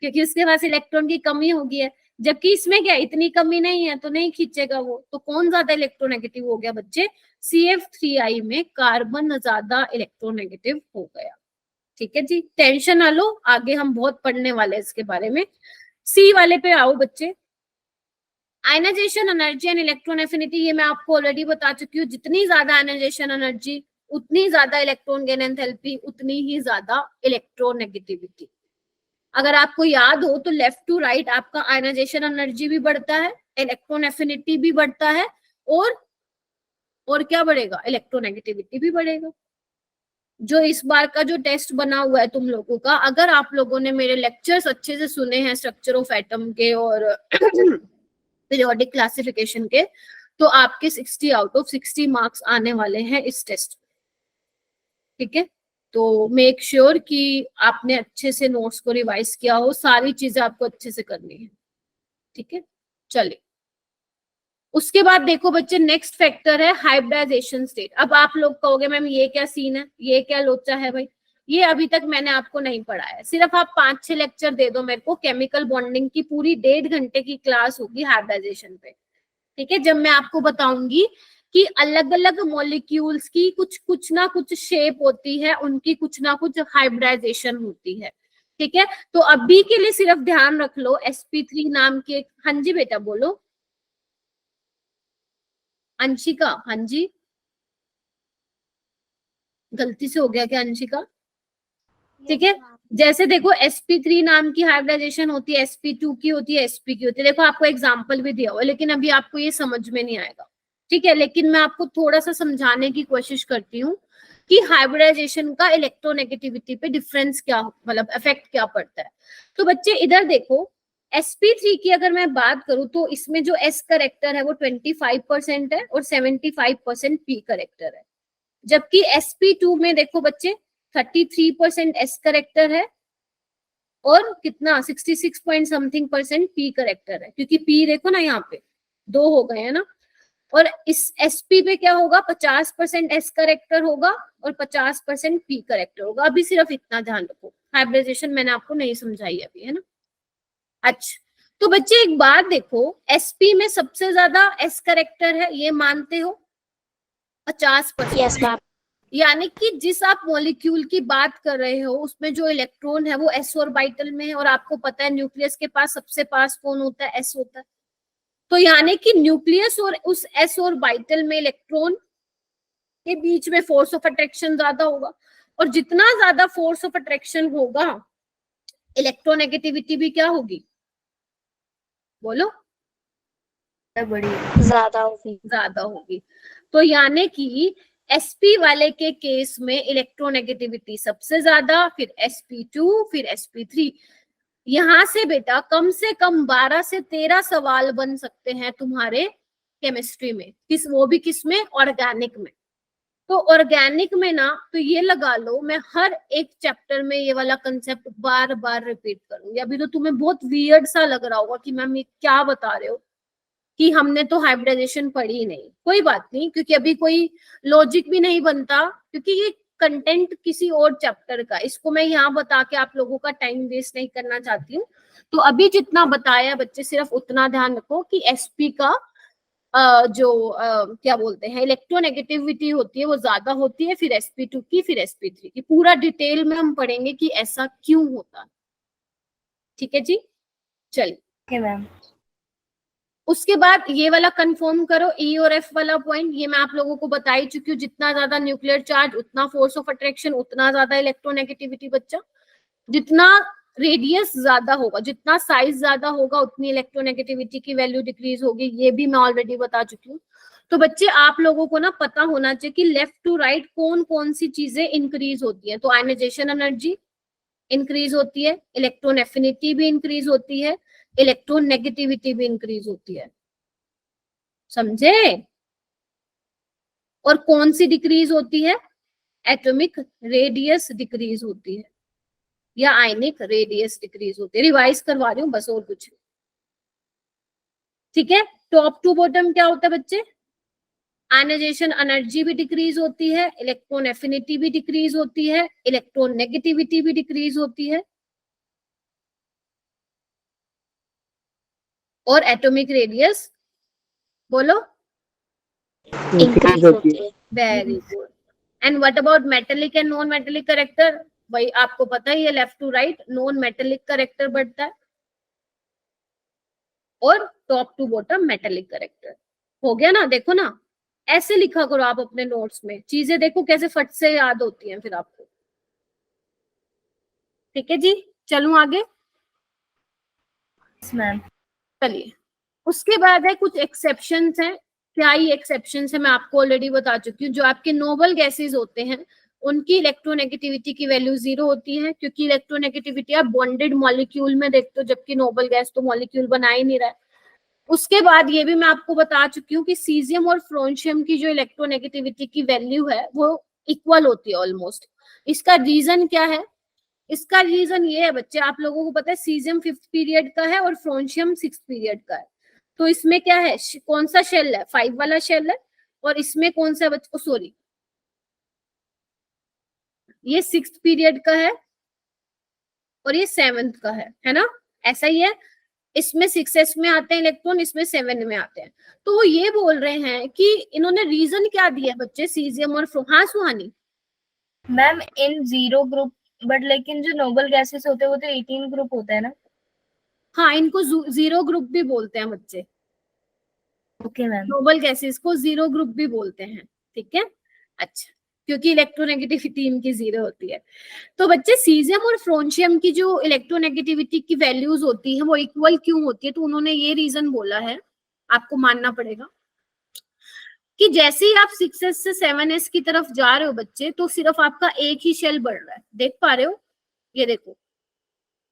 क्योंकि उसके पास इलेक्ट्रॉन की कमी होगी है, जबकि इसमें क्या इतनी कमी नहीं है तो नहीं खींचेगा वो। तो कौन ज्यादा इलेक्ट्रोनेगेटिव हो गया बच्चे, CF3I में कार्बन ज्यादा इलेक्ट्रोनेगेटिव हो गया। ठीक है जी, टेंशन ना लो, आगे हम बहुत पढ़ने वाले हैं इसके बारे में। सी वाले पे आओ बच्चे, ionisation energy and electron affinity, ये मैं आपको ऑलरेडी बता चुकी हूँ, जितनी ज्यादा आयनाइजेशन एनर्जी उतनी ज्यादा इलेक्ट्रॉन गेन एंथैल्पी, उतनी ही ज्यादा इलेक्ट्रोनेगेटिविटी। अगर आपको याद हो तो लेफ्ट टू राइट आपका आयनाइजेशन एनर्जी भी बढ़ता है, इलेक्ट्रॉन एफिनिटी भी बढ़ता है, और क्या बढ़ेगा, इलेक्ट्रोनेगेटिविटी भी बढ़ेगा। जो इस बार का जो टेस्ट बना हुआ है तुम लोगों का, अगर आप लोगों ने मेरे लेक्चर्स अच्छे से सुने हैं स्ट्रक्चर ऑफ एटम के और पीरियोडिक क्लासिफिकेशन के, तो आपके 60 आउट ऑफ 60 मार्क्स आने वाले हैं इस टेस्ट। ठीक है, तो मेक श्योर कि आपने अच्छे से नोट्स को रिवाइज किया हो, सारी चीजें आपको अच्छे से करनी है। ठीक है, चलिए उसके बाद देखो बच्चे, नेक्स्ट फैक्टर है हाइब्रिडाइजेशन स्टेट। अब आप लोग कहोगे मैम ये क्या सीन है, ये क्या लोचा है भाई, ये अभी तक मैंने आपको नहीं पढ़ाया है, सिर्फ आप 5-6 लेक्चर दे दो मेरे को, केमिकल बॉन्डिंग की पूरी 1.5 घंटे की क्लास होगी हाइब्रिडाइजेशन पे। ठीक है, जब मैं आपको बताऊंगी कि अलग अलग मॉलिक्यूल्स की कुछ ना कुछ शेप होती है, उनकी कुछ ना कुछ हाइब्रिडाइजेशन होती है। ठीक है, तो अभी के लिए सिर्फ ध्यान रख लो sp3 नाम के, हाँ जी बेटा बोलो, अंशिका, हाँ जी, गलती से हो गया क्या अंशिका? ठीक है, जैसे देखो sp3 नाम की हाइब्रिडाइजेशन होती है, sp2 की होती है, sp की होती है। देखो आपको एग्जांपल भी दिया हुआ, लेकिन अभी आपको ये समझ में नहीं आएगा। ठीक है, लेकिन मैं आपको थोड़ा सा समझाने की कोशिश करती हूँ कि हाइब्रिडाइजेशन का इलेक्ट्रोनेगेटिविटी पे डिफरेंस क्या, मतलब इफेक्ट क्या पड़ता है। तो बच्चे इधर देखो, sp3 की अगर मैं बात करूं तो इसमें जो s करेक्टर है वो 25% है और 75% p करेक्टर है, जबकि sp2 में देखो बच्चे 33% s करेक्टर है और कितना 66 point something percent p character है, क्योंकि p देखो ना यहाँ पे 2 हो गए हैं ना, और इस sp पे क्या होगा, 50% s करेक्टर होगा और 50% p करेक्टर होगा। अभी सिर्फ इतना ध्यान रखो, हाइब्रिडाइजेशन मैंने आपको नहीं समझाई अभी, है ना। अच्छा, तो बच्चे एक बात देखो, sp में सबसे ज्यादा s करेक्टर है, ये मानते हो 50%। Yes, ma'am. यानी कि जिस आप मॉलिक्यूल की बात कर रहे हो उसमें जो इलेक्ट्रॉन है वो s ऑर्बिटल में है, और आपको पता है न्यूक्लियस के पास सबसे पास कौन होता है, s होता है। तो यानी कि न्यूक्लियस और उस s ऑर्बिटल में इलेक्ट्रॉन के बीच में फोर्स ऑफ अट्रैक्शन ज्यादा होगा, और जितना ज्यादा फोर्स ऑफ अट्रैक्शन होगा इलेक्ट्रोनेगेटिविटी भी क्या होगी, बोलो, बड़ी ज्यादा होगी। ज्यादा होगी। तो यानी कि sp वाले के केस में इलेक्ट्रोनेगेटिविटी सबसे ज्यादा, फिर sp2, फिर sp3। यहां से बेटा कम से कम 12 से 13 सवाल बन सकते हैं तुम्हारे केमिस्ट्री में, वो भी किस में, ऑर्गेनिक में। तो ऑर्गेनिक में ना, तो ये लगा लो मैं हर एक चैप्टर में ये वाला कंसेप्ट बार बार रिपीट करूंगी। अभी तो तुम्हें बहुत वियर्ड सा लग रहा होगा कि मैम ये क्या बता रहे हो, कि हमने तो हाइब्रिडाइजेशन पढ़ी ही नहीं। कोई बात नहीं, क्योंकि अभी कोई लॉजिक भी नहीं बनता, क्योंकि ये कंटेंट किसी और चैप्टर का, इसको मैं यहाँ बता के आप लोगों का टाइम वेस्ट नहीं करना चाहती हूँ। तो अभी जितना बताया बच्चे, सिर्फ उतना ध्यान रखो कि एसपी का क्या बोलते हैं, इलेक्ट्रोनेगेटिविटी होती है वो ज्यादा होती है, फिर sp2 की, फिर sp3 की। पूरा डिटेल में हम पढ़ेंगे कि ऐसा क्यों होता है। ठीक है जी, चलिए। मैम। उसके बाद ये वाला कंफर्म करो, ई और एफ वाला पॉइंट, ये मैं आप लोगों को बता ही चुकी हूँ। जितना ज्यादा न्यूक्लियर चार्ज उतना फोर्स ऑफ अट्रैक्शन, उतना ज्यादा इलेक्ट्रोनेगेटिविटी बच्चा। जितना रेडियस ज्यादा होगा, जितना साइज ज्यादा होगा, उतनी इलेक्ट्रोनेगेटिविटी की वैल्यू डिक्रीज होगी, ये भी मैं ऑलरेडी बता चुकी हूँ। तो बच्चे आप लोगों को ना पता होना चाहिए कि लेफ्ट टू राइट कौन कौन सी चीजें इंक्रीज होती है। तो आयनाइजेशन एनर्जी इंक्रीज होती है, इलेक्ट्रॉन एफिनिटी भी इंक्रीज होती है, इलेक्ट्रॉन नेगेटिविटी भी इंक्रीज होती है, समझे। और कौन सी डिक्रीज होती है, एटॉमिक रेडियस डिक्रीज होती है, या आयनिक रेडियस डिक्रीज होती है। रिवाइज करवा रही हूँ बस, और कुछ। ठीक है, टॉप टू बॉटम क्या होता है बच्चे, आयनाइजेशन एनर्जी भी डिक्रीज होती है, इलेक्ट्रॉन एफिनिटी भी डिक्रीज होती है, इलेक्ट्रॉन नेगेटिविटी भी डिक्रीज होती है, और एटॉमिक रेडियस, बोलो, इंक्रीज होती है। Very good. And what about metallic and non metallic character, भाई आपको पता ही है, left to right non metallic character बढ़ता है, और top to bottom metallic character. हो गया ना, देखो ना, ऐसे लिखा करो आप अपने नोट्स में, चीजें देखो कैसे फट से याद होती हैं फिर आपको। ठीक है जी, चलूं आगे। मैम। चलिए, उसके बाद है कुछ एक्सेप्शंस हैं। क्या ही एक्सेप्शंस है, मैं आपको ऑलरेडी बता चुकी हूँ। जो आपके नोबल गैसेस होते हैं उनकी इलेक्ट्रोनेगेटिविटी की वैल्यू 0 होती है, क्योंकि इलेक्ट्रोनेगेटिविटी आप बॉन्डेड मॉलिक्यूल में देखते हो, जबकि नोबल गैस तो मॉलिक्यूल बना ही नहीं रहा है। उसके बाद ये भी मैं आपको बता चुकी हूँ कि सीजियम और फ्रोंशियम की जो इलेक्ट्रोनेगेटिविटी की वैल्यू है वो इक्वल होती है ऑलमोस्ट। इसका रीजन क्या है, इसका रीजन ये है बच्चे, आप लोगों को पता है सीजियम 5th पीरियड का है और फ्रोंशियम 6th पीरियड का है। तो इसमें क्या है, कौन सा शेल है, 5 वाला शेल है, और इसमें कौन सा बच्चों, सॉरी ये 6th पीरियड का है और ये 7th का है ना, ऐसा ही है। इसमें 6s में आते हैं इलेक्ट्रॉन, इसमें 7 में आते हैं। तो वो ये बोल रहे हैं कि इन्होंने रीजन क्या दिया बच्चे, सीजियम और हाँ सुहानी। मैम इन 0 ग्रुप, बट लेकिन जो नोबल गैसेस होते हैं वो तो 18 ग्रुप होता है ना। हाँ, इनको 0 ग्रुप भी बोलते हैं बच्चे, ओके मैम। नोबल गैसेस को 0 ग्रुप भी बोलते हैं। ठीक है, अच्छा, क्योंकि इलेक्ट्रोनेगेटिविटी इनकी 0 होती है। तो बच्चे सीजियम और फ्रोंशियम की जो इलेक्ट्रोनेगेटिविटी की वैल्यूज होती है वो इक्वल क्यों होती है, तो उन्होंने ये रीजन बोला है, आपको मानना पड़ेगा कि जैसे ही आप 6s से 7s की तरफ जा रहे हो बच्चे, तो सिर्फ आपका एक ही शेल बढ़ रहा है, देख पा रहे हो, ये देखो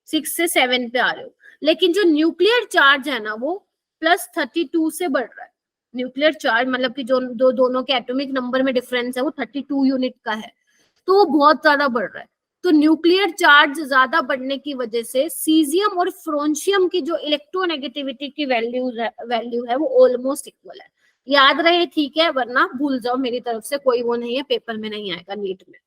6 से 7 पे आ रहे हो। लेकिन जो न्यूक्लियर चार्ज है ना वो +32 से बढ़ रहा है। न्यूक्लियर चार्ज मतलब कि जो दोनों के एटॉमिक नंबर में डिफरेंस है वो 32 यूनिट का है, तो वो बहुत ज्यादा बढ़ रहा है। तो न्यूक्लियर चार्ज ज्यादा बढ़ने की वजह से सीजियम और फ्रोंशियम की जो इलेक्ट्रोनेगेटिविटी की वैल्यू है वो ऑलमोस्ट इक्वल है। याद रहे, ठीक है, वरना भूल जाओ, मेरी तरफ से कोई वो नहीं है, पेपर में नहीं आएगा, नीट में।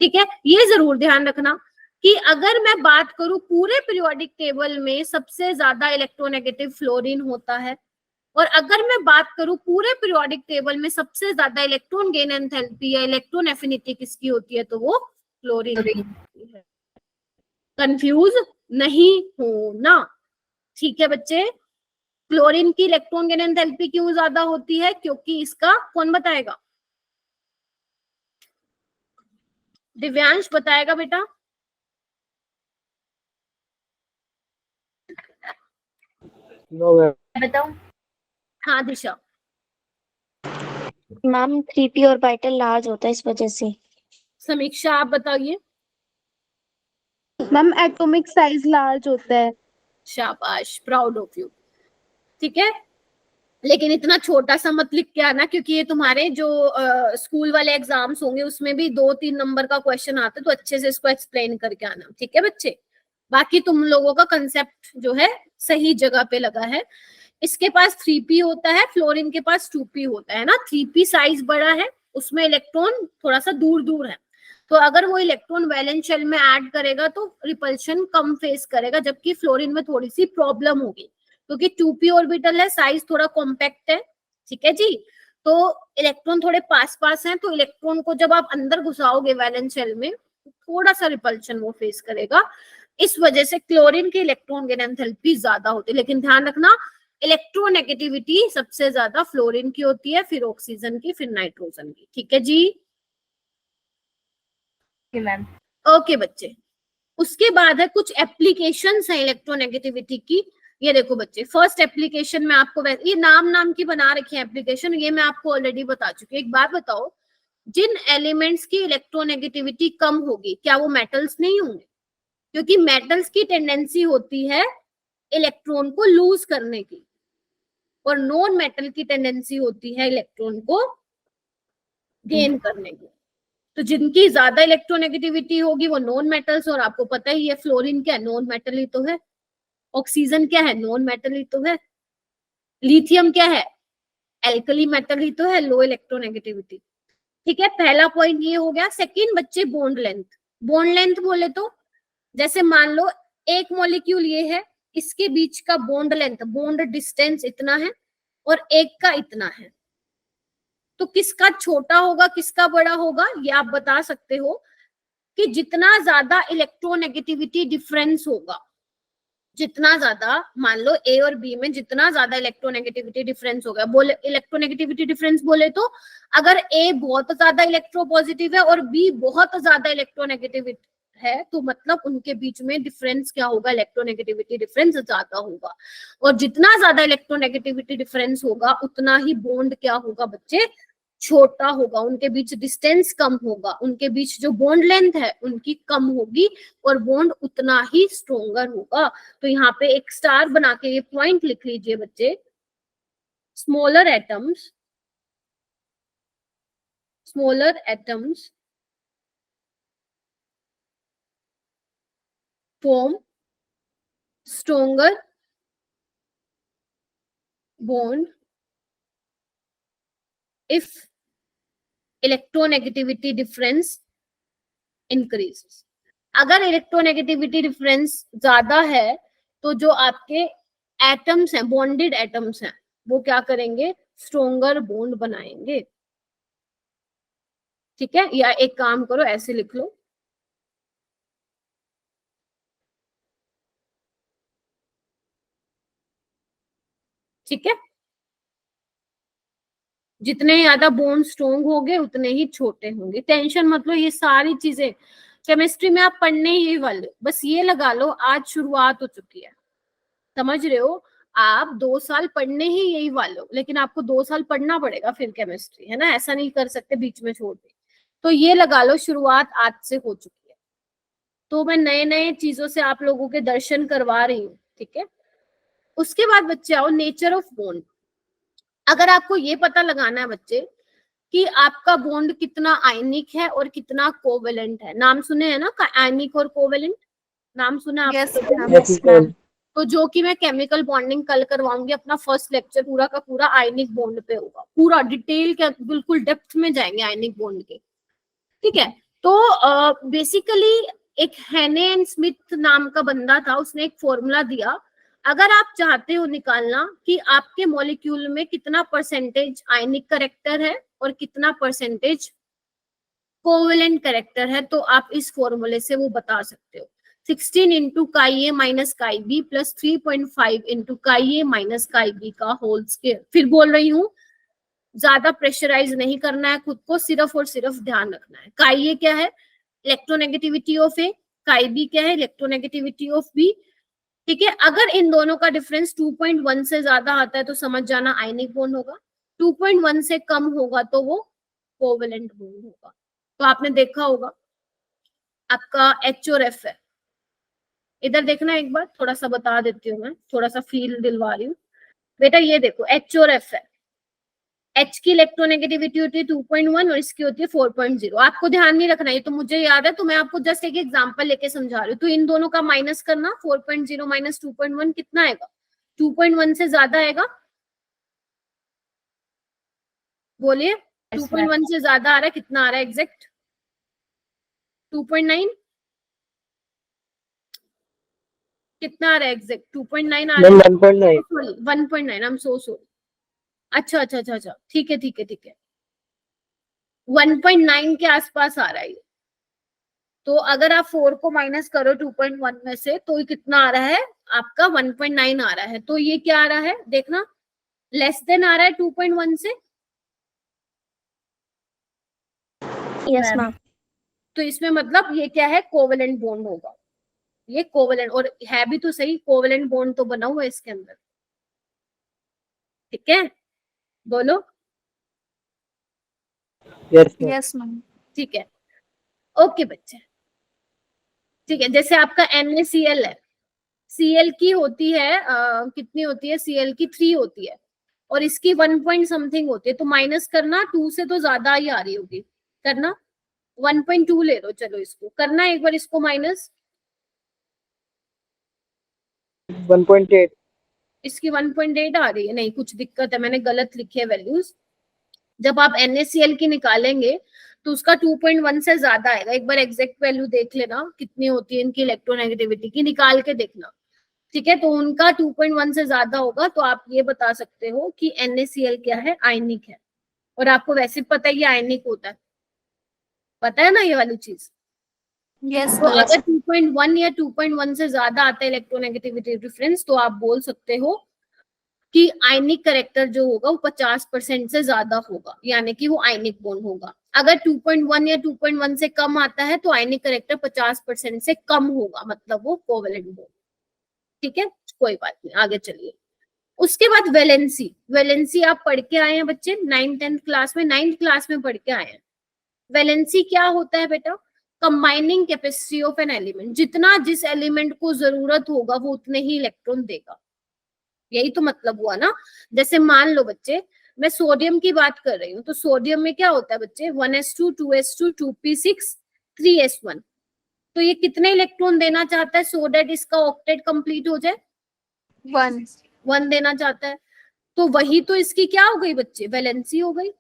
ठीक है, ये जरूर ध्यान रखना कि अगर मैं बात करूं पूरे पीरियोडिक टेबल में सबसे ज्यादा इलेक्ट्रोनेगेटिव फ्लोरीन होता है, और अगर मैं बात करूं पूरे पीरियोडिक टेबल में सबसे ज्यादा इलेक्ट्रॉन गेन एंथैल्पी या इलेक्ट्रॉन एफिनिटी किसकी होती है, तो वो फ्लोरीन की होती है। कंफ्यूज नहीं होना, ठीक है बच्चे। क्लोरीन की इलेक्ट्रॉन गेन एंथैल्पी क्यों ज्यादा होती है, क्योंकि इसका कौन बताएगा, दिव्यांश बताएगा बेटा। No ma'am. बताओ। हाँ Disha. Ma'am 3p orbital large होता है इस वजह से। समीक्षा आप बताइए। मैम एटॉमिक साइज लार्ज होता है। शाबाश, प्राउड ऑफ यू। ठीक है, लेकिन इतना छोटा सा मत लिख के आना, क्योंकि ये तुम्हारे जो स्कूल वाले एग्जाम्स होंगे उसमें भी 2-3 नंबर का क्वेश्चन आता है, तो अच्छे से इसको एक्सप्लेन करके आना। ठीक है बच्चे, बाकी तुम लोगों का कंसेप्ट जो है सही जगह पे लगा है। इसके पास 3p होता है, फ्लोरीन के पास 2p होता है ना। 3p साइज बड़ा है, उसमें इलेक्ट्रॉन थोड़ा सा दूर दूर है, तो अगर वो इलेक्ट्रॉन वैलेंस शेल में ऐड करेगा तो रिपल्शन कम फेस करेगा, जबकि फ्लोरीन में थोड़ी सी प्रॉब्लम होगी, क्योंकि 2p ऑर्बिटल है, साइज थोड़ा कॉम्पैक्ट है। ठीक है जी, तो इलेक्ट्रॉन थोड़े पास पास हैं, तो इलेक्ट्रॉन को जब आप अंदर घुसाओगे वैलेंस शेल में, थोड़ा सा रिपल्शन वो फेस करेगा। इस वजह से क्लोरीन के इलेक्ट्रॉन गेन एंथैल्पी ज्यादा होती है, लेकिन ध्यान रखना इलेक्ट्रोनेगेटिविटी सबसे ज्यादा फ्लोरीन की होती है, फिर ऑक्सीजन की, फिर नाइट्रोजन की। ठीक है जी, मैम। ओके बच्चे। उसके बाद है कुछ एप्लीकेशंस है इलेक्ट्रोनेगेटिविटी की। ये देखो बच्चे, फर्स्ट एप्लीकेशन में आपको ये नाम की बना रखी है एप्लीकेशन, ये मैं आपको ऑलरेडी बता चुकी हूँ। एक बात बताओ, जिन एलिमेंट्स की इलेक्ट्रोनेगेटिविटी कम होगी, क्या वो मेटल्स नहीं होंगे? क्योंकि मेटल्स की टेंडेंसी होती है इलेक्ट्रॉन को लूज करने की, और नॉन मेटल की टेंडेंसी होती है इलेक्ट्रॉन को गेन करने की। तो जिनकी ज्यादा इलेक्ट्रोनेगेटिविटी होगी वो नॉन मेटल्स, और आपको पता ही है फ्लोरीन क्या है, नॉन मेटल ही तो है। ऑक्सीजन क्या है, नॉन मेटल ही तो है। लिथियम क्या है, एल्कली मेटल ही तो है, लो इलेक्ट्रोनेगेटिविटी। ठीक है, पहला पॉइंट ये हो गया। सेकंड बच्चे, बॉन्ड लेंथ। बॉन्ड लेंथ बोले तो जैसे मान लो एक मॉलिक्यूल ये है, इसके बीच का बॉन्ड लेंथ, बॉन्ड डिस्टेंस इतना है और एक का इतना है, तो किसका छोटा होगा किसका बड़ा होगा, ये आप बता सकते हो कि जितना ज्यादा इलेक्ट्रोनेगेटिविटी डिफरेंस होगा, जितना ज्यादा, मान लो ए और बी में जितना ज्यादा इलेक्ट्रोनेगेटिविटी डिफरेंस होगा, बोले इलेक्ट्रोनेगेटिविटी डिफरेंस बोले तो अगर ए बहुत ज्यादा इलेक्ट्रोपॉजिटिव है और बी बहुत ज्यादा इलेक्ट्रोनेगेटिव है, तो मतलब उनके बीच में डिफरेंस क्या होगा, इलेक्ट्रोनेगेटिविटी डिफरेंस ज्यादा होगा। और जितना ज्यादा इलेक्ट्रोनेगेटिविटी डिफरेंस होगा उतना ही बॉन्ड क्या होगा बच्चे, छोटा होगा, उनके बीच डिस्टेंस कम होगा, उनके बीच जो बॉन्ड लेंथ है उनकी कम होगी, और बॉन्ड उतना ही स्ट्रोंगर होगा। तो यहाँ पे एक स्टार बना के ये पॉइंट लिख लीजिए बच्चे। Smaller atoms form stronger bond if electronegativity difference increases। अगर इलेक्ट्रोनेगेटिविटी डिफरेंस ज्यादा है तो जो आपके एटम्स हैं, बॉन्डेड एटम्स हैं, वो क्या करेंगे, स्ट्रोंगर बॉन्ड बनाएंगे। ठीक है, या एक काम करो ऐसे लिख लो, ठीक है, जितने ज्यादा बॉन्ड स्ट्रोंग होंगे उतने ही छोटे होंगे। टेंशन मत लो, ये सारी चीजें केमिस्ट्री में आप पढ़ने ही वाले, बस ये लगा लो आज शुरुआत हो चुकी है, समझ रहे हो? आप 2 साल पढ़ने ही यही वाले हो, लेकिन आपको 2 साल पढ़ना पड़ेगा फिर केमिस्ट्री, है ना, ऐसा नहीं कर सकते बीच में छोड़ दे। तो ये लगा लो शुरुआत आज से हो चुकी है, तो मैं नए नए चीजों से आप लोगों के दर्शन करवा रही हूँ। ठीक है, उसके बाद बच्चे आओ नेचर ऑफ बॉन्ड। अगर आपको ये पता लगाना है बच्चे कि आपका बॉन्ड कितना आयनिक है और कितना कोवेलेंट है, नाम सुने हैं ना आयनिक और कोवेलेंट, नाम सुना आपने? Yes, ma'am. तो जो कि मैं केमिकल बॉन्डिंग कल करवाऊंगी, अपना फर्स्ट लेक्चर पूरा का पूरा आयनिक बॉन्ड पे होगा, पूरा डिटेल के बिल्कुल डेप्थ में जाएंगे आयनिक बॉन्ड के। ठीक है, तो बेसिकली एक हेने एंड स्मिथ नाम का बंदा था, उसने एक फॉर्मूला दिया। अगर आप चाहते हो निकालना कि आपके मॉलिक्यूल में कितना परसेंटेज आयनिक कैरेक्टर है और कितना परसेंटेज कोवेलेंट कैरेक्टर है, तो आप इस फॉर्मूले से वो बता सकते हो। 16 इंटू काई ए माइनस काई बी प्लस 3.5 इंटू काई ए माइनस काई बी का होल स्क्वायर। फिर बोल रही हूँ, ज्यादा प्रेशराइज नहीं करना है खुद को, सिर्फ और सिर्फ ध्यान रखना है। काई ए क्या है, इलेक्ट्रोनेगेटिविटी ऑफ ए, काई बी क्या है, इलेक्ट्रोनेगेटिविटी ऑफ बी। ठीक है, अगर इन दोनों का डिफरेंस 2.1 से ज्यादा आता है तो समझ जाना आयनिक बॉन्ड होगा, 2.1 से कम होगा तो वो कोवेलेंट बॉन्ड होगा। तो आपने देखा होगा आपका H और F है, इधर देखना एक बार, थोड़ा सा बता देती हूँ मैं, थोड़ा सा फील दिलवा रही हूँ बेटा। ये देखो H और F है, H की इलेक्ट्रोनेगेटिविटी होती है 2.1 और इसकी होती है 4.0। आपको ध्यान नहीं रखना, ये तो मुझे याद है, तो मैं आपको जस्ट एक एग्जांपल लेके समझा रही हूँ। तो इन दोनों का माइनस करना, 4.0 माइनस 2.1 कितना आएगा, 2.1 से ज्यादा आएगा, बोलिए। 2.1 से ज्यादा आ रहा है, कितना आ रहा है एग्जैक्ट, 2.9, कितना आ रहा है एग्जैक्ट, 2.9 आ रहा है, 1.9। Sorry 1.9, I am so sorry. अच्छा अच्छा अच्छा अच्छा, ठीक है ठीक है ठीक है, 1.9 के आसपास आ रहा है ये। तो अगर आप 4 को माइनस करो 2.1 में से तो ये कितना आ रहा है आपका, 1.9 आ रहा है। तो ये क्या आ रहा है देखना, लेस देन आ रहा है 2.1 से। Yes ma'am. तो इसमें मतलब ये क्या है, कोवेलेंट बॉन्ड होगा, ये कोवेलेंट, और है भी तो सही, कोवेलेंट बॉन्ड तो बना हुआ है इसके अंदर, ठीक है, बोलो। Yes ma'am. ठीक है, ओके बच्चे, ठीक है। जैसे आपका NaCl है, Cl की होती है कितनी होती है, Cl की 3 होती है और इसकी 1 पॉइंट समथिंग होती है, तो माइनस करना, 2 से तो ज्यादा ही आ रही होगी, करना 1.2 ले लो, चलो इसको करना एक बार, इसको माइनस 1.8। इसकी 1.8 आ रही है, नहीं कुछ दिक्कत है, मैंने गलत लिखे है वैल्यूज। जब आप NaCl की निकालेंगे तो उसका 2.1 से ज्यादा आएगा, एक बार एग्जैक्ट वैल्यू देख लेना कितनी होती है इनकी इलेक्ट्रोनेगेटिविटी की, निकाल के देखना, ठीक है। तो उनका 2.1 से ज्यादा होगा तो आप ये बता सकते हो कि NaCl क्या है, आयनिक है। और आपको वैसे पता है ये आयनिक होता है, पता है ना ये वाली चीज। यस तो अगर 2.1 या 2.1 से ज्यादा आता है इलेक्ट्रोनेगेटिविटी डिफरेंस तो आप बोल सकते हो कि आयनिक करेक्टर जो होगा वो 50% से ज्यादा होगा, यानी कि वो आयनिक बॉन्ड होगा। अगर 2.1 या 2.1 से कम आता है तो आयनिक करेक्टर 50% से कम होगा, मतलब वो कोवेलेंट बॉन्ड, ठीक है, कोई बात नहीं, आगे चलिए। उसके बाद वैलेंसी, वैलेंसी आप पढ़ के आए हैं बच्चे 9th-10th क्लास में, 9th क्लास में पढ़ के आए हैं। वैलेंसी क्या होता है बेटा, combining capacity of an element, जितना जिस एलिमेंट को जरूरत होगा वो उतने ही इलेक्ट्रॉन देगा, यही तो मतलब हुआ ना। जैसे मान लो बच्चे, मैं सोडियम की बात कर रही हूँ, तो सोडियम में क्या होता है बच्चे, 1s2 2s2 2p6 3s1। तो ये कितने इलेक्ट्रॉन देना चाहता है सो दैट इसका ऑक्टेट कंप्लीट हो जाए, 1 देना चाहता है। तो वही तो इसकी क्या हो गई बच्चे, वैलेंसी हो गई।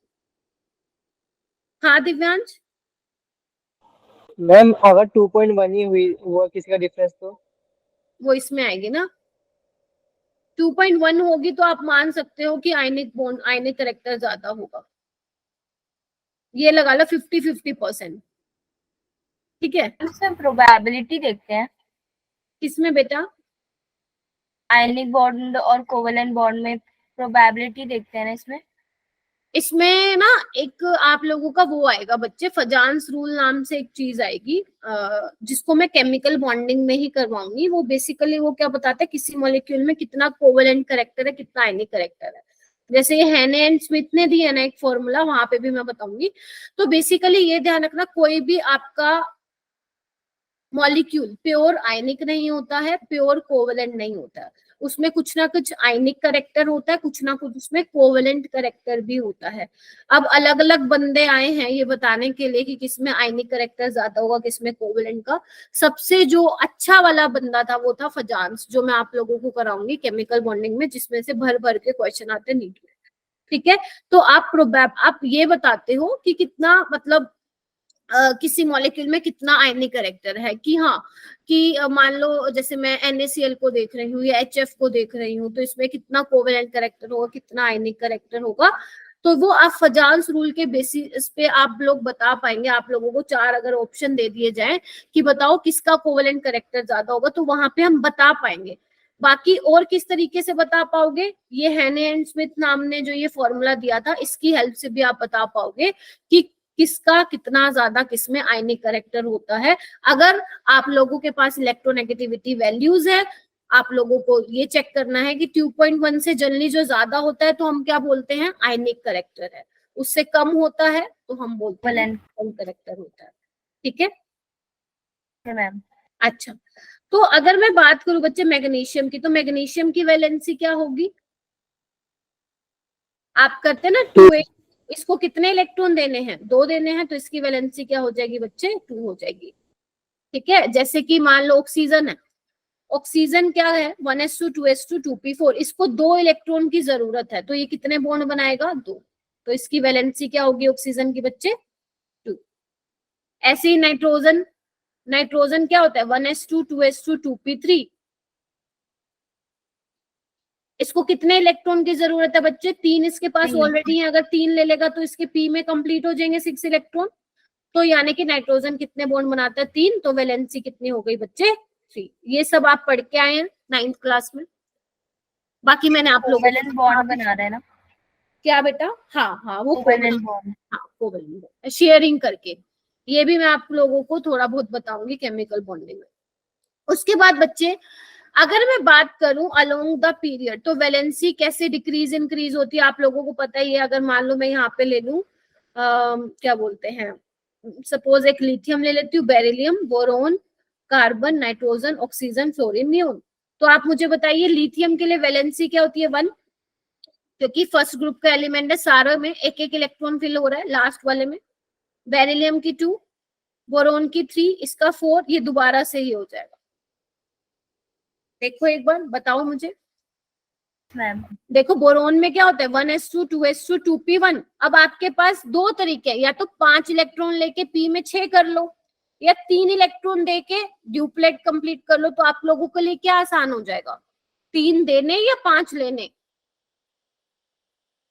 हाँ दिव्यांश, मैम अगर 2.1 ही हुई हुआ किसी का डिफरेंस तो वो इसमें आएगी ना, 2.1 होगी तो आप मान सकते हो कि आयनिक बॉन्ड, आयनिक करेक्टर ज्यादा होगा, ये लगा लो 50-50%, ठीक है। इसमें प्रोबेबिलिटी देखते हैं, किसमें बेटा, आयनिक बॉन्ड और कोवेलेंट बॉन्ड में प्रोबेबिलिटी देखते हैं ना इसमें। इसमें ना एक आप लोगों का वो आएगा बच्चे, फजान्स रूल नाम से एक चीज आएगी, जिसको मैं केमिकल बॉन्डिंग में ही करवाऊंगी। वो बेसिकली वो क्या बताता है किसी मॉलिक्यूल में कितना कोवेलेंट करेक्टर है, कितना आयनिक करेक्टर है। जैसे ये हेने एंड स्मिथ ने दिया ना एक फॉर्मूला, वहां पे भी मैं बताऊंगी। तो बेसिकली ये ध्यान रखना, कोई भी आपका मॉलिक्यूल प्योर आयनिक नहीं होता है, प्योर कोवेलेंट नहीं होता है, उसमें कुछ ना कुछ आयनिक करेक्टर होता है, कुछ ना कुछ उसमें कोवेलेंट करेक्टर भी होता है। अब अलग अलग बंदे आए हैं ये बताने के लिए कि किसमें आयनिक करेक्टर ज्यादा होगा, किसमें कोवेलेंट का। सबसे जो अच्छा वाला बंदा था वो था फजान्स, जो मैं आप लोगों को कराऊंगी केमिकल बॉन्डिंग में, जिसमें से भर भर के क्वेश्चन आते नीट में, ठीक है। तो आप ये बताते हो कि कितना मतलब किसी मॉलिक्यूल में कितना आयनिक करेक्टर है, कि हाँ कि मान लो जैसे मैं NaCl को देख रही हूँ या HF को देख रही हूँ, तो इसमें कितना कोवेलेंट करेक्टर होगा, कितना आयनिक करेक्टर होगा। तो वो आप फजान्स रूल के बेसिस पे आप लोग बता पाएंगे। आप लोगों को 4 अगर ऑप्शन दे दिए जाए कि बताओ किसका कोवेलेंट करेक्टर ज्यादा होगा, तो वहां पे हम बता पाएंगे। बाकी और किस तरीके से बता पाओगे, ये हेने एंड स्मिथ नाम ने जो ये फॉर्मूला दिया था इसकी हेल्प से भी आप बता पाओगे कि किसका कितना ज्यादा किसमें आयनिक करेक्टर होता है। अगर आप लोगों के पास इलेक्ट्रोनेगेटिविटी वैल्यूज है, आप लोगों को ये चेक करना है कि 2.1 से जनरली जो ज्यादा होता है तो हम क्या बोलते हैं, आयनिक करेक्टर है, उससे कम होता है तो हम बोलते हैं वैलेंट वैलेंट करेक्टर होता है। ठीक है, है मैम। अच्छा। तो अगर मैं बात करूं बच्चे मैग्नीशियम की, तो मैग्नीशियम की वैलेंसी क्या होगी, आप करते ना 2, इसको कितने इलेक्ट्रॉन देने हैं, 2 देने हैं, तो इसकी वैलेंसी क्या हो जाएगी बच्चे, 2 हो जाएगी। ठीक है, जैसे कि मान लो ऑक्सीजन है, ऑक्सीजन क्या है 1s2 2s2 2p4, इसको 2 इलेक्ट्रॉन की जरूरत है, तो ये कितने बॉन्ड बनाएगा, 2, तो इसकी वैलेंसी क्या होगी ऑक्सीजन की बच्चे, 2। ऐसे ही नाइट्रोजन, नाइट्रोजन क्या होता है 1s2 2s2 2p3, इसको कितने इलेक्ट्रॉन की जरूरत है बच्चे, 3 इसके पास 3। ऑलरेडी है, अगर 3 ले लेगा तो इसके पी में कंप्लीट हो जाएंगे 6 इलेक्ट्रॉन, तो यानी कि नाइट्रोजन कितने बॉन्ड बनाता है, 3, तो वैलेंसी कितनी हो गई बच्चे, 3। ये सब आप पढ़ के आए हैं 9th क्लास में, बाकी मैंने आप लोगों कोवेलेंट बॉन्ड बना रहे हैं ना, क्या बेटा, हाँ हाँ वो कोवेलेंट बॉन्ड। हाँ कोवेलेंट शेयरिंग करके, ये भी मैं आप लोगों को थोड़ा बहुत बताऊंगी केमिकल बॉन्डिंग में। उसके बाद बच्चे अगर मैं बात करूं अलोंग द पीरियड, तो वैलेंसी कैसे डिक्रीज इंक्रीज होती है, आप लोगों को पता ही है। अगर मान लो मैं यहाँ पे ले लूं क्या बोलते हैं, सपोज एक लिथियम ले लेती हूँ, beryllium, boron, carbon, nitrogen, oxygen, fluorine, neon, तो आप मुझे बताइए लिथियम के लिए वैलेंसी क्या होती है, 1, क्योंकि फर्स्ट ग्रुप का एलिमेंट है, सारे में एक एक इलेक्ट्रॉन फिल हो रहा है, लास्ट वाले में। बेरिलियम की 2, बोरोन की 3, इसका 4, ये दोबारा से ही हो जाएगा। देखो एक बार बताओ मुझे, मैम देखो बोरोन में क्या होता है 1s2 2s2 2p1, अब आपके पास 2 तरीके हैं, या तो 5 इलेक्ट्रॉन लेके p में 6 कर लो, या 3 इलेक्ट्रॉन देके ड्यूप्लेट कंप्लीट कर लो, तो आप लोगों के लिए क्या आसान हो जाएगा, 3 देने या 5 लेने,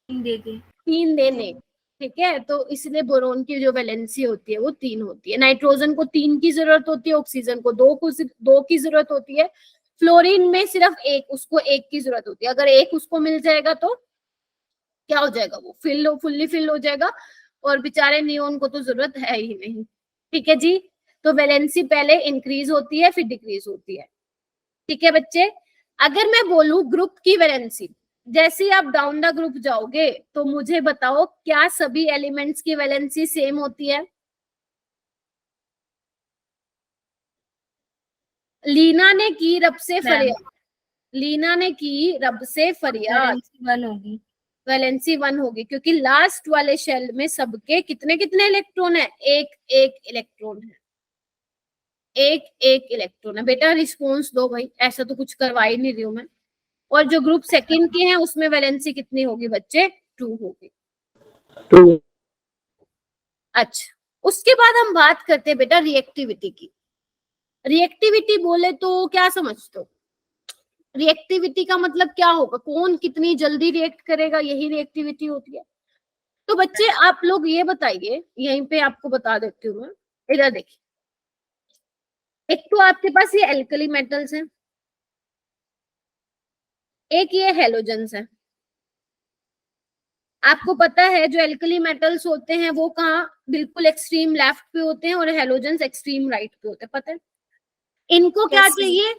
3 देके 3 देने। ठीक है, तो इसलिए बोरोन की जो वैलेंसी होती है वो 3 होती है। नाइट्रोजन को 3 की जरूरत होती है, ऑक्सीजन को 2 की जरूरत होती है, फ्लोरीन में सिर्फ 1, उसको 1 की जरूरत होती है, अगर 1 उसको मिल जाएगा तो क्या हो जाएगा, वो फुल्ली फिल हो जाएगा, और बेचारे नियोन को तो जरूरत है ही नहीं। ठीक है जी, तो वैलेंसी पहले इंक्रीज होती है फिर डिक्रीज होती है। ठीक है बच्चे, अगर मैं बोलूं ग्रुप की वैलेंसी, जैसे ही आप डाउन द ग्रुप जाओगे तो मुझे बताओ क्या सभी एलिमेंट्स की वैलेंसी सेम होती है, लीना ने की रब से फरियाद, लीना ने की रब से फरियाद, वैलेंसी 1 होगी, वैलेंसी 1 होगी, क्योंकि लास्ट वाले शेल में सबके कितने कितने इलेक्ट्रॉन है, एक एक इलेक्ट्रॉन है, एक एक इलेक्ट्रॉन है। बेटा रिस्पॉन्स दो भाई, ऐसा तो कुछ करवा ही नहीं रही हूं मैं। और जो ग्रुप सेकंड के हैं उसमें वैलेंसी कितनी होगी बच्चे, 2 होगी। 2। अच्छा, उसके बाद हम बात करते हैं बेटा रिएक्टिविटी की। रिएक्टिविटी बोले तो क्या समझते हो, रिएक्टिविटी का मतलब क्या होगा, कौन कितनी जल्दी रिएक्ट करेगा, यही रिएक्टिविटी होती है। तो बच्चे आप लोग ये बताइए, यहीं पे आपको बता देती हूँ मैं, इधर देखिए, एक तो आपके पास ये एल्कली मेटल्स हैं, एक ये हेलोजन्स है। आपको पता है जो एल्कली मेटल्स होते हैं वो कहाँ बिल्कुल एक्सट्रीम लेफ्ट पे होते हैं, और हेलोजन्स एक्सट्रीम राइट पे होते हैं, पता है। इनको क्या चाहिए,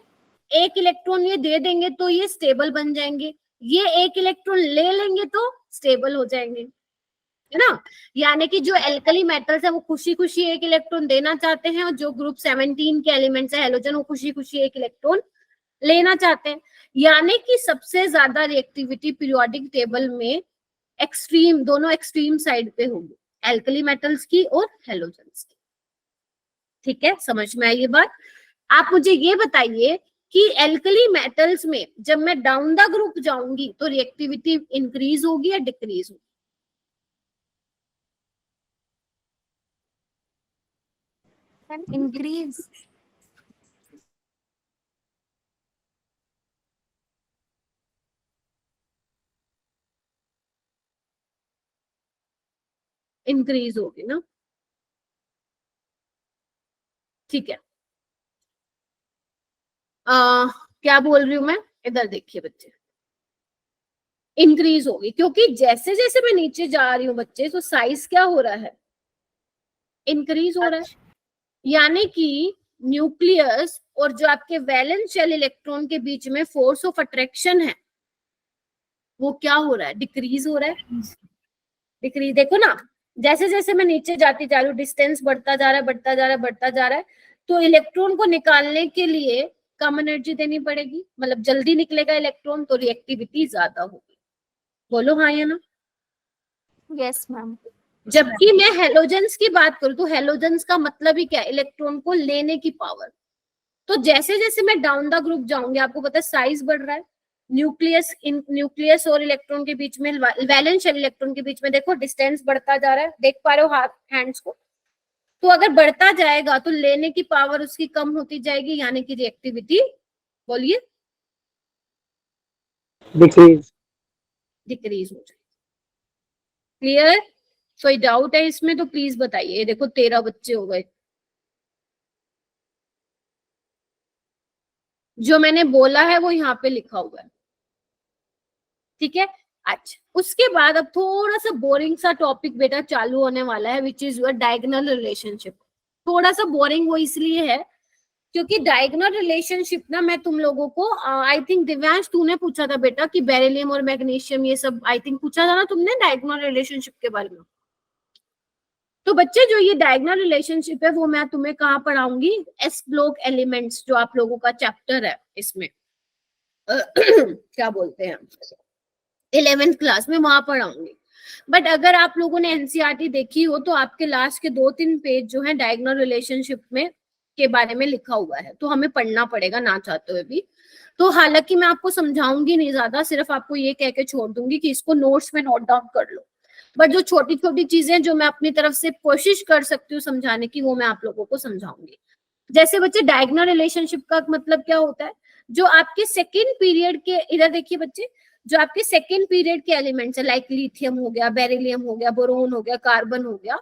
एक इलेक्ट्रॉन ये दे देंगे तो ये स्टेबल बन जाएंगे, ये एक इलेक्ट्रॉन ले लेंगे तो स्टेबल हो जाएंगे, है ना। यानी कि जो एल्कली मेटल्स है वो खुशी खुशी एक इलेक्ट्रॉन देना चाहते हैं, और जो ग्रुप 17 के एलिमेंट्स है हेलोजन, वो खुशी खुशी एक इलेक्ट्रॉन लेना चाहते हैं। यानी कि सबसे ज्यादा रिएक्टिविटी पीरियोडिक टेबल में एक्सट्रीम, दोनों एक्सट्रीम साइड पे होगी, एल्कली मेटल्स की और हेलोजन्स की। ठीक है, समझ में आई ये बात। आप मुझे ये बताइए कि एल्कली मेटल्स में जब मैं डाउन द ग्रुप जाऊंगी तो रिएक्टिविटी इंक्रीज होगी या डिक्रीज होगी, इंक्रीज। इंक्रीज होगी ना। ठीक है, क्या बोल रही हूं मैं, इधर देखिए बच्चे, इंक्रीज होगी, क्योंकि जैसे जैसे मैं नीचे जा रही हूँ बच्चे, तो साइज क्या हो रहा है, इंक्रीज हो रहा है। यानी कि न्यूक्लियस और जो आपके वैलेंस शेल इलेक्ट्रॉन के बीच में फोर्स ऑफ अट्रैक्शन है वो क्या हो रहा है, डिक्रीज हो रहा है। डिक्रीज देखो ना, जैसे जैसे मैं नीचे जाती जा रही हूँ डिस्टेंस बढ़ता जा रहा है, बढ़ता जा रहा है, बढ़ता जा रहा है, तो इलेक्ट्रॉन को निकालने के लिए कम एनर्जी देनी पड़ेगी, मतलब जल्दी निकलेगा इलेक्ट्रॉन, तो रिएक्टिविटी ज्यादा होगी। बोलो हाँ या ना। Yes ma'am. जबकि मैं हेलोजेंस की बात करूं तो हेलोजेंस का मतलब ही क्या है, इलेक्ट्रॉन को लेने की पावर। तो जैसे जैसे मैं डाउन द ग्रुप जाऊंगी, आपको पता है साइज बढ़ रहा है, न्यूक्लियस और इलेक्ट्रॉन के बीच में, वैलेंस शेल इलेक्ट्रॉन के बीच में देखो डिस्टेंस बढ़ता जा रहा है, देख पा रहे हो हैंड्स को। तो अगर बढ़ता जाएगा तो लेने की पावर उसकी कम होती जाएगी, यानी कि रिएक्टिविटी, बोलिए, डिक्रीज डिक्रीज हो जाएगी। क्लियर? कोई डाउट है इसमें तो प्लीज बताइए। देखो 13 बच्चे हो गए। जो मैंने बोला है वो यहाँ पे लिखा हुआ है, ठीक है। अच्छा, उसके बाद अब थोड़ा सा बोरिंग सा टॉपिक बेटा चालू होने वाला है, विच इज योर डायगोनल रिलेशनशिप। थोड़ा सा बोरिंग वो इसलिए है क्योंकि डायगोनल रिलेशनशिप ना, मैं तुम लोगों को आई थिंक दिव्यांश तूने पूछा था बेटा कि बेरिलियम और मैग्नीशियम ये सब, आई थिंक पूछा था ना तुमने डायगोनल रिलेशनशिप के बारे में। तो बच्चे जो ये डायगोनल रिलेशनशिप है वो मैं तुम्हें कहाँ पढ़ाऊंगी, एस ब्लॉक एलिमेंट्स जो आप लोगों का चैप्टर है इसमें क्या बोलते हैं 11th क्लास में, वहां पढ़ाऊंगी। बट अगर आप लोगों ने एनसीईआरटी देखी हो तो आपके लास्ट के 2-3 पेज जो है डायगोनल रिलेशनशिप में के बारे में लिखा हुआ है, तो हमें पढ़ना पड़ेगा ना चाहते हुए भी। तो हालांकि मैं आपको समझाऊंगी नहीं ज्यादा, सिर्फ आपको ये कह के छोड़ दूंगी कि इसको नोट्स में नोट डाउन कर लो। बट जो छोटी छोटी चीजें जो मैं अपनी तरफ से कोशिश कर सकती हूँ समझाने की, वो मैं आप लोगों को समझाऊंगी। जैसे बच्चे डायगोनल रिलेशनशिप का मतलब क्या होता है, जो आपके सेकेंड पीरियड के, इधर देखिए बच्चे, जो आपके सेकेंड पीरियड के एलिमेंट्स है लाइक लिथियम हो गया, बेरिलियम हो गया, बोरोन हो गया, कार्बन हो गया,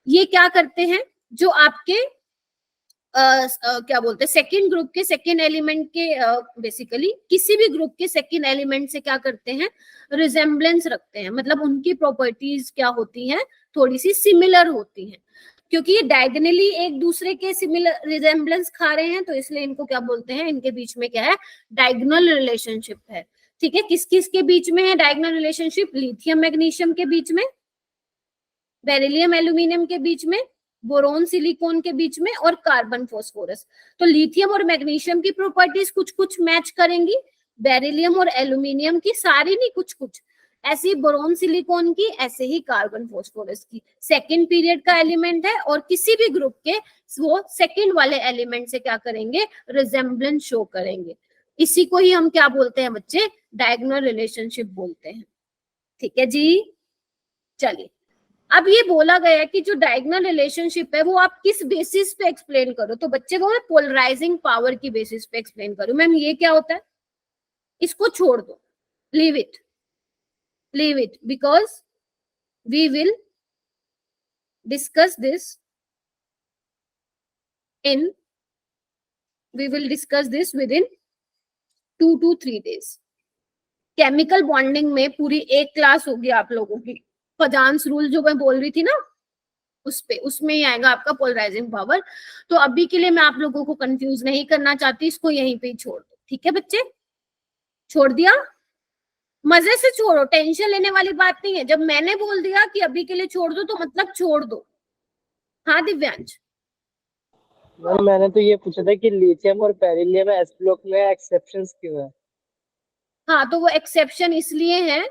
ये क्या करते हैं, जो आपके क्या बोलते हैं सेकेंड ग्रुप के सेकेंड एलिमेंट के, बेसिकली किसी भी ग्रुप के सेकेंड एलिमेंट से क्या करते हैं, रिजेम्बलेंस रखते हैं, मतलब उनकी प्रॉपर्टीज क्या होती हैं, थोड़ी सी सिमिलर होती हैं। क्योंकि ये डायगोनली एक दूसरे के सिमिलर रिजेम्बलेंस खा रहे हैं, तो इसलिए इनको क्या बोलते हैं, इनके बीच में क्या है, डायगोनल रिलेशनशिप है। ठीक है, किस किस के बीच में है डायगोनल रिलेशनशिप, लिथियम मैग्नीशियम के बीच में, बेरिलियम एल्यूमिनियम के बीच में, बोरोन सिलिकॉन के बीच में, और कार्बन फास्फोरस। तो लिथियम और मैग्नीशियम की प्रॉपर्टीज कुछ कुछ मैच करेंगी, बेरिलियम और एल्यूमिनियम की सारी नहीं, कुछ कुछ ऐसी, बोरोन सिलिकॉन की, ऐसे ही कार्बन फास्फोरस की। सेकंड पीरियड का एलिमेंट है और किसी भी ग्रुप के वो सेकंड वाले एलिमेंट से क्या करेंगे, रिजेम्बलेंस शो करेंगे। इसी को ही हम क्या बोलते हैं बच्चे, डायगोनल रिलेशनशिप बोलते हैं। ठीक है जी, चलिए अब ये बोला गया है कि जो डायगोनल रिलेशनशिप है वो आप किस बेसिस पे एक्सप्लेन करो, तो बच्चे को मैं पोलराइजिंग पावर की बेसिस पे एक्सप्लेन करूं। मैम ये क्या होता है, इसको छोड़ दो, leave it because we will discuss this with in 2 to 3 days। Chemical bonding में पूरी एक क्लास होगी आप लोगों की, फजांस रूल जो मैं बोल रही थी ना उसमें ही आएगा आपका पोलराइजिंग पावर। तो अभी के लिए मैं आप लोगों को कंफ्यूज नहीं करना चाहती, इसको यहीं पे ही छोड़ दो। ठीक है बच्चे, छोड़ दिया, मजे से छोड़ो, टेंशन लेने वाली बात नहीं है। जब मैंने बोल दिया कि अभी के लिए छोड़ दो तो मतलब छोड़ दो। हाँ दिव्यांश, मैंने तो ये पूछा था कि लिथियम और बेरिलियम एस ब्लॉक में एक्सेप्शंस क्यों है। हाँ तो वो एक्सेप्शन इसलिए है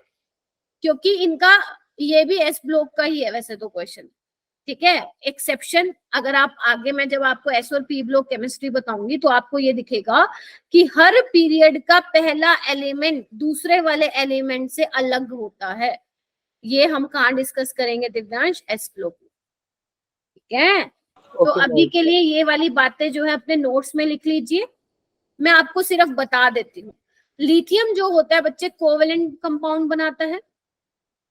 क्योंकि इनका ये भी एस ब्लॉक का ही है वैसे तो क्वेश्चन। ठीक है, एक्सेप्शन अगर आप आगे, मैं जब आपको एस और पी ब्लॉक केमिस्ट्री बताऊंगी तो आपको ये दिखेगा कि हर पीरियड का पहला एलिमेंट दूसरे वाले एलिमेंट से अलग होता है। ये हम कहाँ डिस्कस करेंगे दिव्यांश, एस ब्लॉक में। ठीक है, तो अभी के लिए ये वाली बातें जो है अपने नोट्स में लिख लीजिए। मैं आपको सिर्फ बता देती हूँ, लिथियम जो होता है बच्चे कोवेलेंट कंपाउंड बनाता है,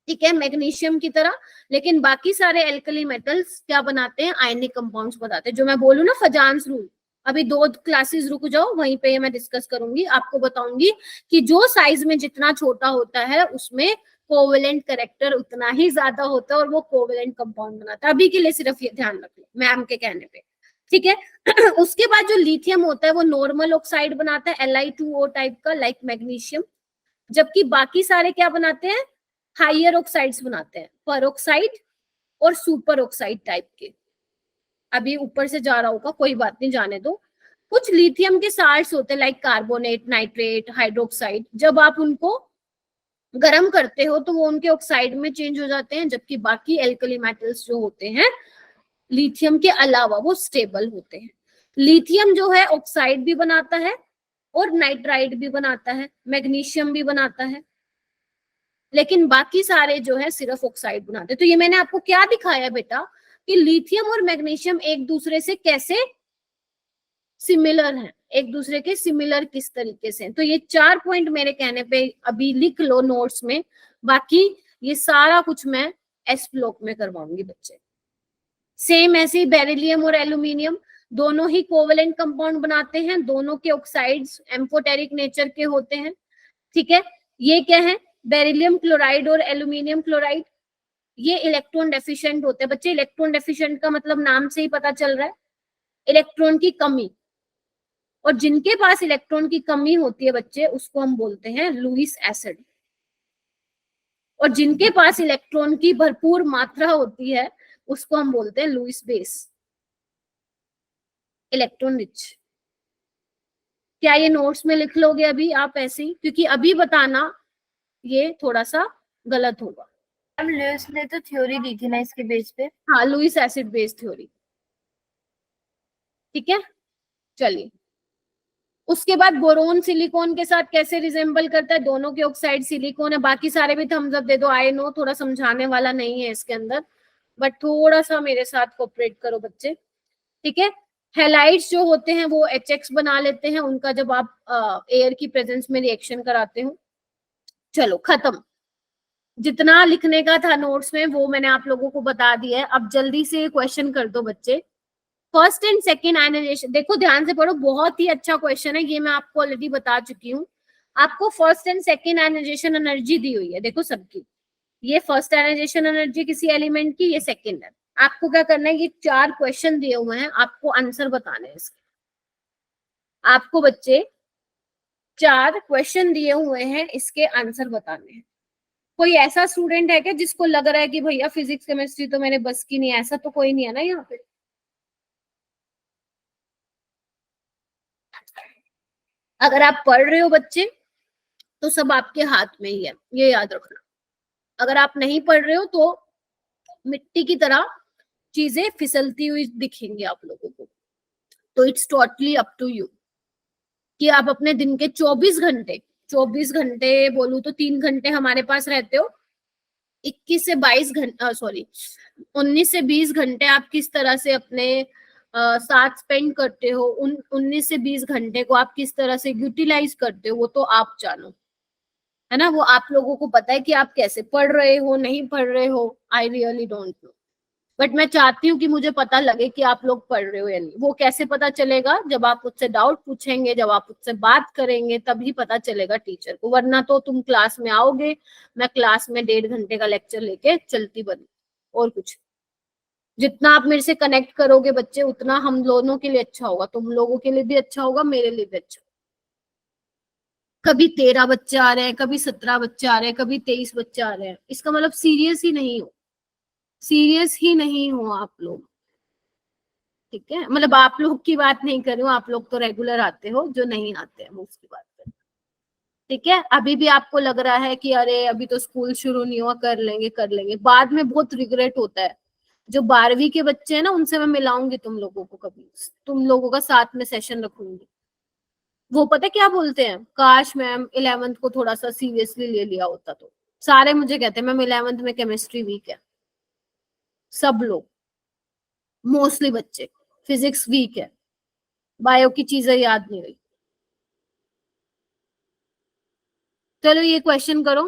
ठीक है, मैग्नीशियम की तरह, लेकिन बाकी सारे एल्कली मेटल्स क्या बनाते हैं, आयनिक कंपाउंड्स बनाते हैं। जो मैं बोलूँ ना फजांस रूल, अभी 2 क्लासेस रुक जाओ, वहीं पे मैं डिस्कस करूंगी, आपको बताऊंगी कि जो साइज में जितना छोटा होता है उसमें कोवेलेंट कैरेक्टर उतना ही ज्यादा होता है और वो कोवेलेंट कंपाउंड बनाता है। अभी के लिए सिर्फ ये ध्यान रख लो मैम के कहने पे। ठीक है। उसके बाद जो लिथियम होता है वो नॉर्मल ऑक्साइड बनाता है Li2O टाइप का, लाइक मैग्नीशियम, जबकि बाकी सारे क्या बनाते हैं, हायर ऑक्साइड्स बनाते हैं, परऑक्साइड और सुपर ऑक्साइड टाइप के। अभी ऊपर से जा रहा होगा, कोई बात नहीं, जाने दो। कुछ लिथियम के साल्ट्स होते हैं लाइक कार्बोनेट, नाइट्रेट, हाइड्रोक्साइड, जब आप उनको गर्म करते हो तो वो उनके ऑक्साइड में चेंज हो जाते हैं, जबकि बाकी एल्कली मेटल्स जो होते हैं लिथियम के अलावा वो स्टेबल होते हैं। लिथियम जो है ऑक्साइड भी बनाता है और नाइट्राइड भी बनाता है, मैग्नीशियम भी बनाता है, लेकिन बाकी सारे जो है सिर्फ ऑक्साइड बनाते हैं। तो ये मैंने आपको क्या दिखाया बेटा कि लिथियम और मैग्नीशियम एक दूसरे से कैसे सिमिलर हैं, एक दूसरे के सिमिलर किस तरीके से। तो ये 4 पॉइंट मेरे कहने पे अभी लिख लो नोट्स में, बाकी ये सारा कुछ मैं एस ब्लॉक में करवाऊंगी बच्चे। सेम ऐसे ही बेरिलियम और एल्यूमिनियम दोनों ही कोवेलेंट कंपाउंड बनाते हैं, दोनों के ऑक्साइड्स एम्फोटेरिक नेचर के होते हैं, ठीक है। ये क्या है, बेरिलियम क्लोराइड और एल्यूमिनियम क्लोराइड, ये इलेक्ट्रॉन डेफिशिएंट होते हैं बच्चे। इलेक्ट्रॉन डेफिशिएंट का मतलब नाम से ही पता चल रहा है, इलेक्ट्रॉन की कमी। और जिनके पास इलेक्ट्रॉन की कमी होती है बच्चे उसको हम बोलते हैं लुईस एसिड, और जिनके पास इलेक्ट्रॉन की भरपूर मात्रा होती है उसको हम बोलते हैं लुईस बेस, इलेक्ट्रॉन रिच। क्या ये नोट्स में लिख लोगे अभी आप ऐसे ही, क्योंकि अभी बताना ये थोड़ा सा गलत होगा। मैम लुईस ने तो थ्योरी दी थी ना इसके बेस पे। हाँ, लुईस एसिड बेस थ्योरी, ठीक है। चलिए, उसके बाद बोरोन सिलिकॉन के साथ कैसे रिजेंबल करता है, दोनों के ऑक्साइड सिलिकॉन है। बाकी सारे भी थम्स अप दे दो, आई नो थोड़ा समझाने वाला नहीं है इसके अंदर, बट थोड़ा सा मेरे साथ कोऑपरेट करो बच्चे, ठीक है। हेलाइड्स जो होते हैं वो HX बना लेते हैं उनका, जब आप एयर की प्रेजेंस में रिएक्शन कराते हो। चलो खत्म, जितना लिखने का था नोट्स में वो मैंने आप लोगों को बता दिया है। अब जल्दी से क्वेश्चन कर दो बच्चे। फर्स्ट एंड सेकेंड आयनाइजेशन, देखो ध्यान से पढ़ो, बहुत ही अच्छा क्वेश्चन है ये, मैं आपको ऑलरेडी बता चुकी हूँ। आपको first and second ionisation energy दी हुई है, देखो सबकी, ये फर्स्ट आयनाइजेशन एनर्जी किसी एलिमेंट की, ये सेकेंड है। आपको क्या करना है, ये 4 क्वेश्चन दिए हुए हैं, आपको आंसर बताने हैं इसके। आपको बच्चे 4 क्वेश्चन दिए हुए हैं, इसके आंसर बताने हैं। कोई ऐसा स्टूडेंट है क्या जिसको लग रहा है कि भैया फिजिक्स केमिस्ट्री तो मेरे बस की नहीं है? ऐसा तो कोई नहीं है ना यहाँ पे। अगर आप पढ़ रहे हो बच्चे तो सब आपके हाथ में ही है, ये याद रखना। अगर आप नहीं पढ़ रहे हो तो मिट्टी की तरह चीजें फिसलती हुई दिखेंगी आप लोगों को। तो it's totally up to you कि आप अपने दिन के 24 घंटे बोलूं तो 3 घंटे हमारे पास रहते हो, 21 से 22 घंटे, सॉरी 19 से 20 घंटे आप किस तरह से अपने साथ स्पेंड करते हो, उन 19 से 20 घंटे को आप किस तरह से यूटिलाइज करते हो वो तो आप जानो, है ना। वो आप लोगों को पता है कि आप कैसे पढ़ रहे हो, नहीं पढ़ रहे हो, I really don't know. But मैं चाहती हूँ कि मुझे पता लगे कि आप लोग पढ़ रहे हो या नहीं। वो कैसे पता चलेगा, जब आप मुझसे डाउट पूछेंगे, जब आप मुझसे बात करेंगे, तभी पता चलेगा टीचर को। वरना तो तुम क्लास में आओगे, मैं क्लास में 1.5 घंटे का लेक्चर लेके चलती बनी, और कुछ। जितना आप मेरे से कनेक्ट करोगे बच्चे उतना हम दोनों के लिए अच्छा होगा, तुम लोगों के लिए भी अच्छा होगा, मेरे लिए भी अच्छा। कभी 13 बच्चे आ रहे हैं, कभी 17 बच्चे आ रहे हैं, कभी 23 बच्चे आ रहे हैं, इसका मतलब सीरियस ही नहीं हो, सीरियस ही नहीं हो आप लोग, ठीक है। मतलब आप लोग की बात नहीं कर रही हूँ, आप लोग तो रेगुलर आते हो, जो नहीं आते हैं वो उसकी बात कर, ठीक है। अभी भी आपको लग रहा है कि अरे अभी तो स्कूल शुरू नहीं हुआ, कर लेंगे, बाद में बहुत रिग्रेट होता है। जो 12वीं के बच्चे हैं ना उनसे मैं मिलाऊंगी तुम लोगों को, कभी तुम लोगों का साथ में सेशन रखूंगी। वो पता क्या बोलते हैं, काश मैम 11th को थोड़ा सा सीरियसली ले लिया होता। तो सारे मुझे कहते हैं मैम 11th में केमिस्ट्री वीक है, सब लोग, मोस्टली बच्चे, फिजिक्स वीक है, बायो की चीजें याद नहीं रही। चलो ये क्वेश्चन करो।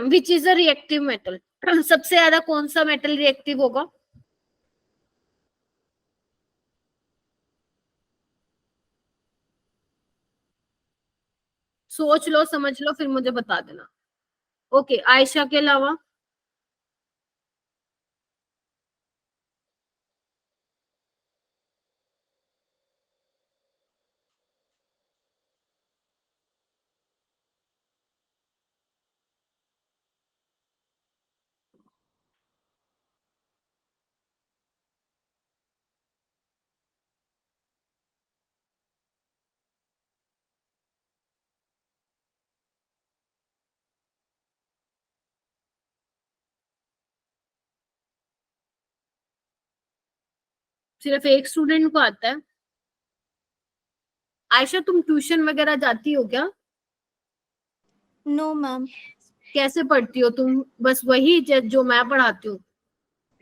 Which is a reactive metal, सबसे ज्यादा कौन सा मेटल रिएक्टिव होगा? सोच लो, समझ लो, फिर मुझे बता देना। ओके, आयशा के अलावा? सिर्फ एक स्टूडेंट को आता है? आयशा तुम ट्यूशन वगैरह जाती हो क्या? No ma'am. कैसे पढ़ती हो तुम? बस वही जो मैं पढ़ाती हूँ?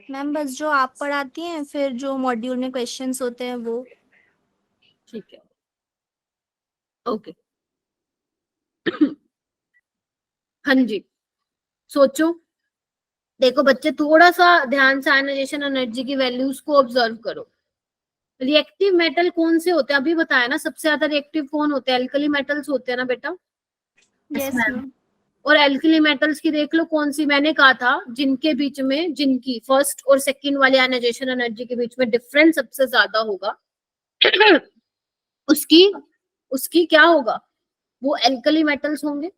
मैम बस जो आप पढ़ाती हैं, फिर जो मॉड्यूल में क्वेश्चंस होते हैं वो। ठीक है, ओके। हाँ जी, सोचो। देखो बच्चे, थोड़ा सा ध्यान से आयनाइजेशन एनर्जी की वैल्यूज को ऑब्जर्व करो। रिएक्टिव मेटल कौन से होते हैं? अभी बताया ना, सबसे ज्यादा रिएक्टिव कौन होते हैं? एल्कली मेटल्स होते हैं ना बेटा। Yes ma'am. और एल्कली मेटल्स की देख लो कौन सी, मैंने कहा था जिनके बीच में, जिनकी फर्स्ट और सेकंड वाली आयनाइजेशन एनर्जी के बीच में डिफरेंस सबसे ज्यादा होगा उसकी उसकी क्या होगा? वो एल्कली मेटल्स होंगे।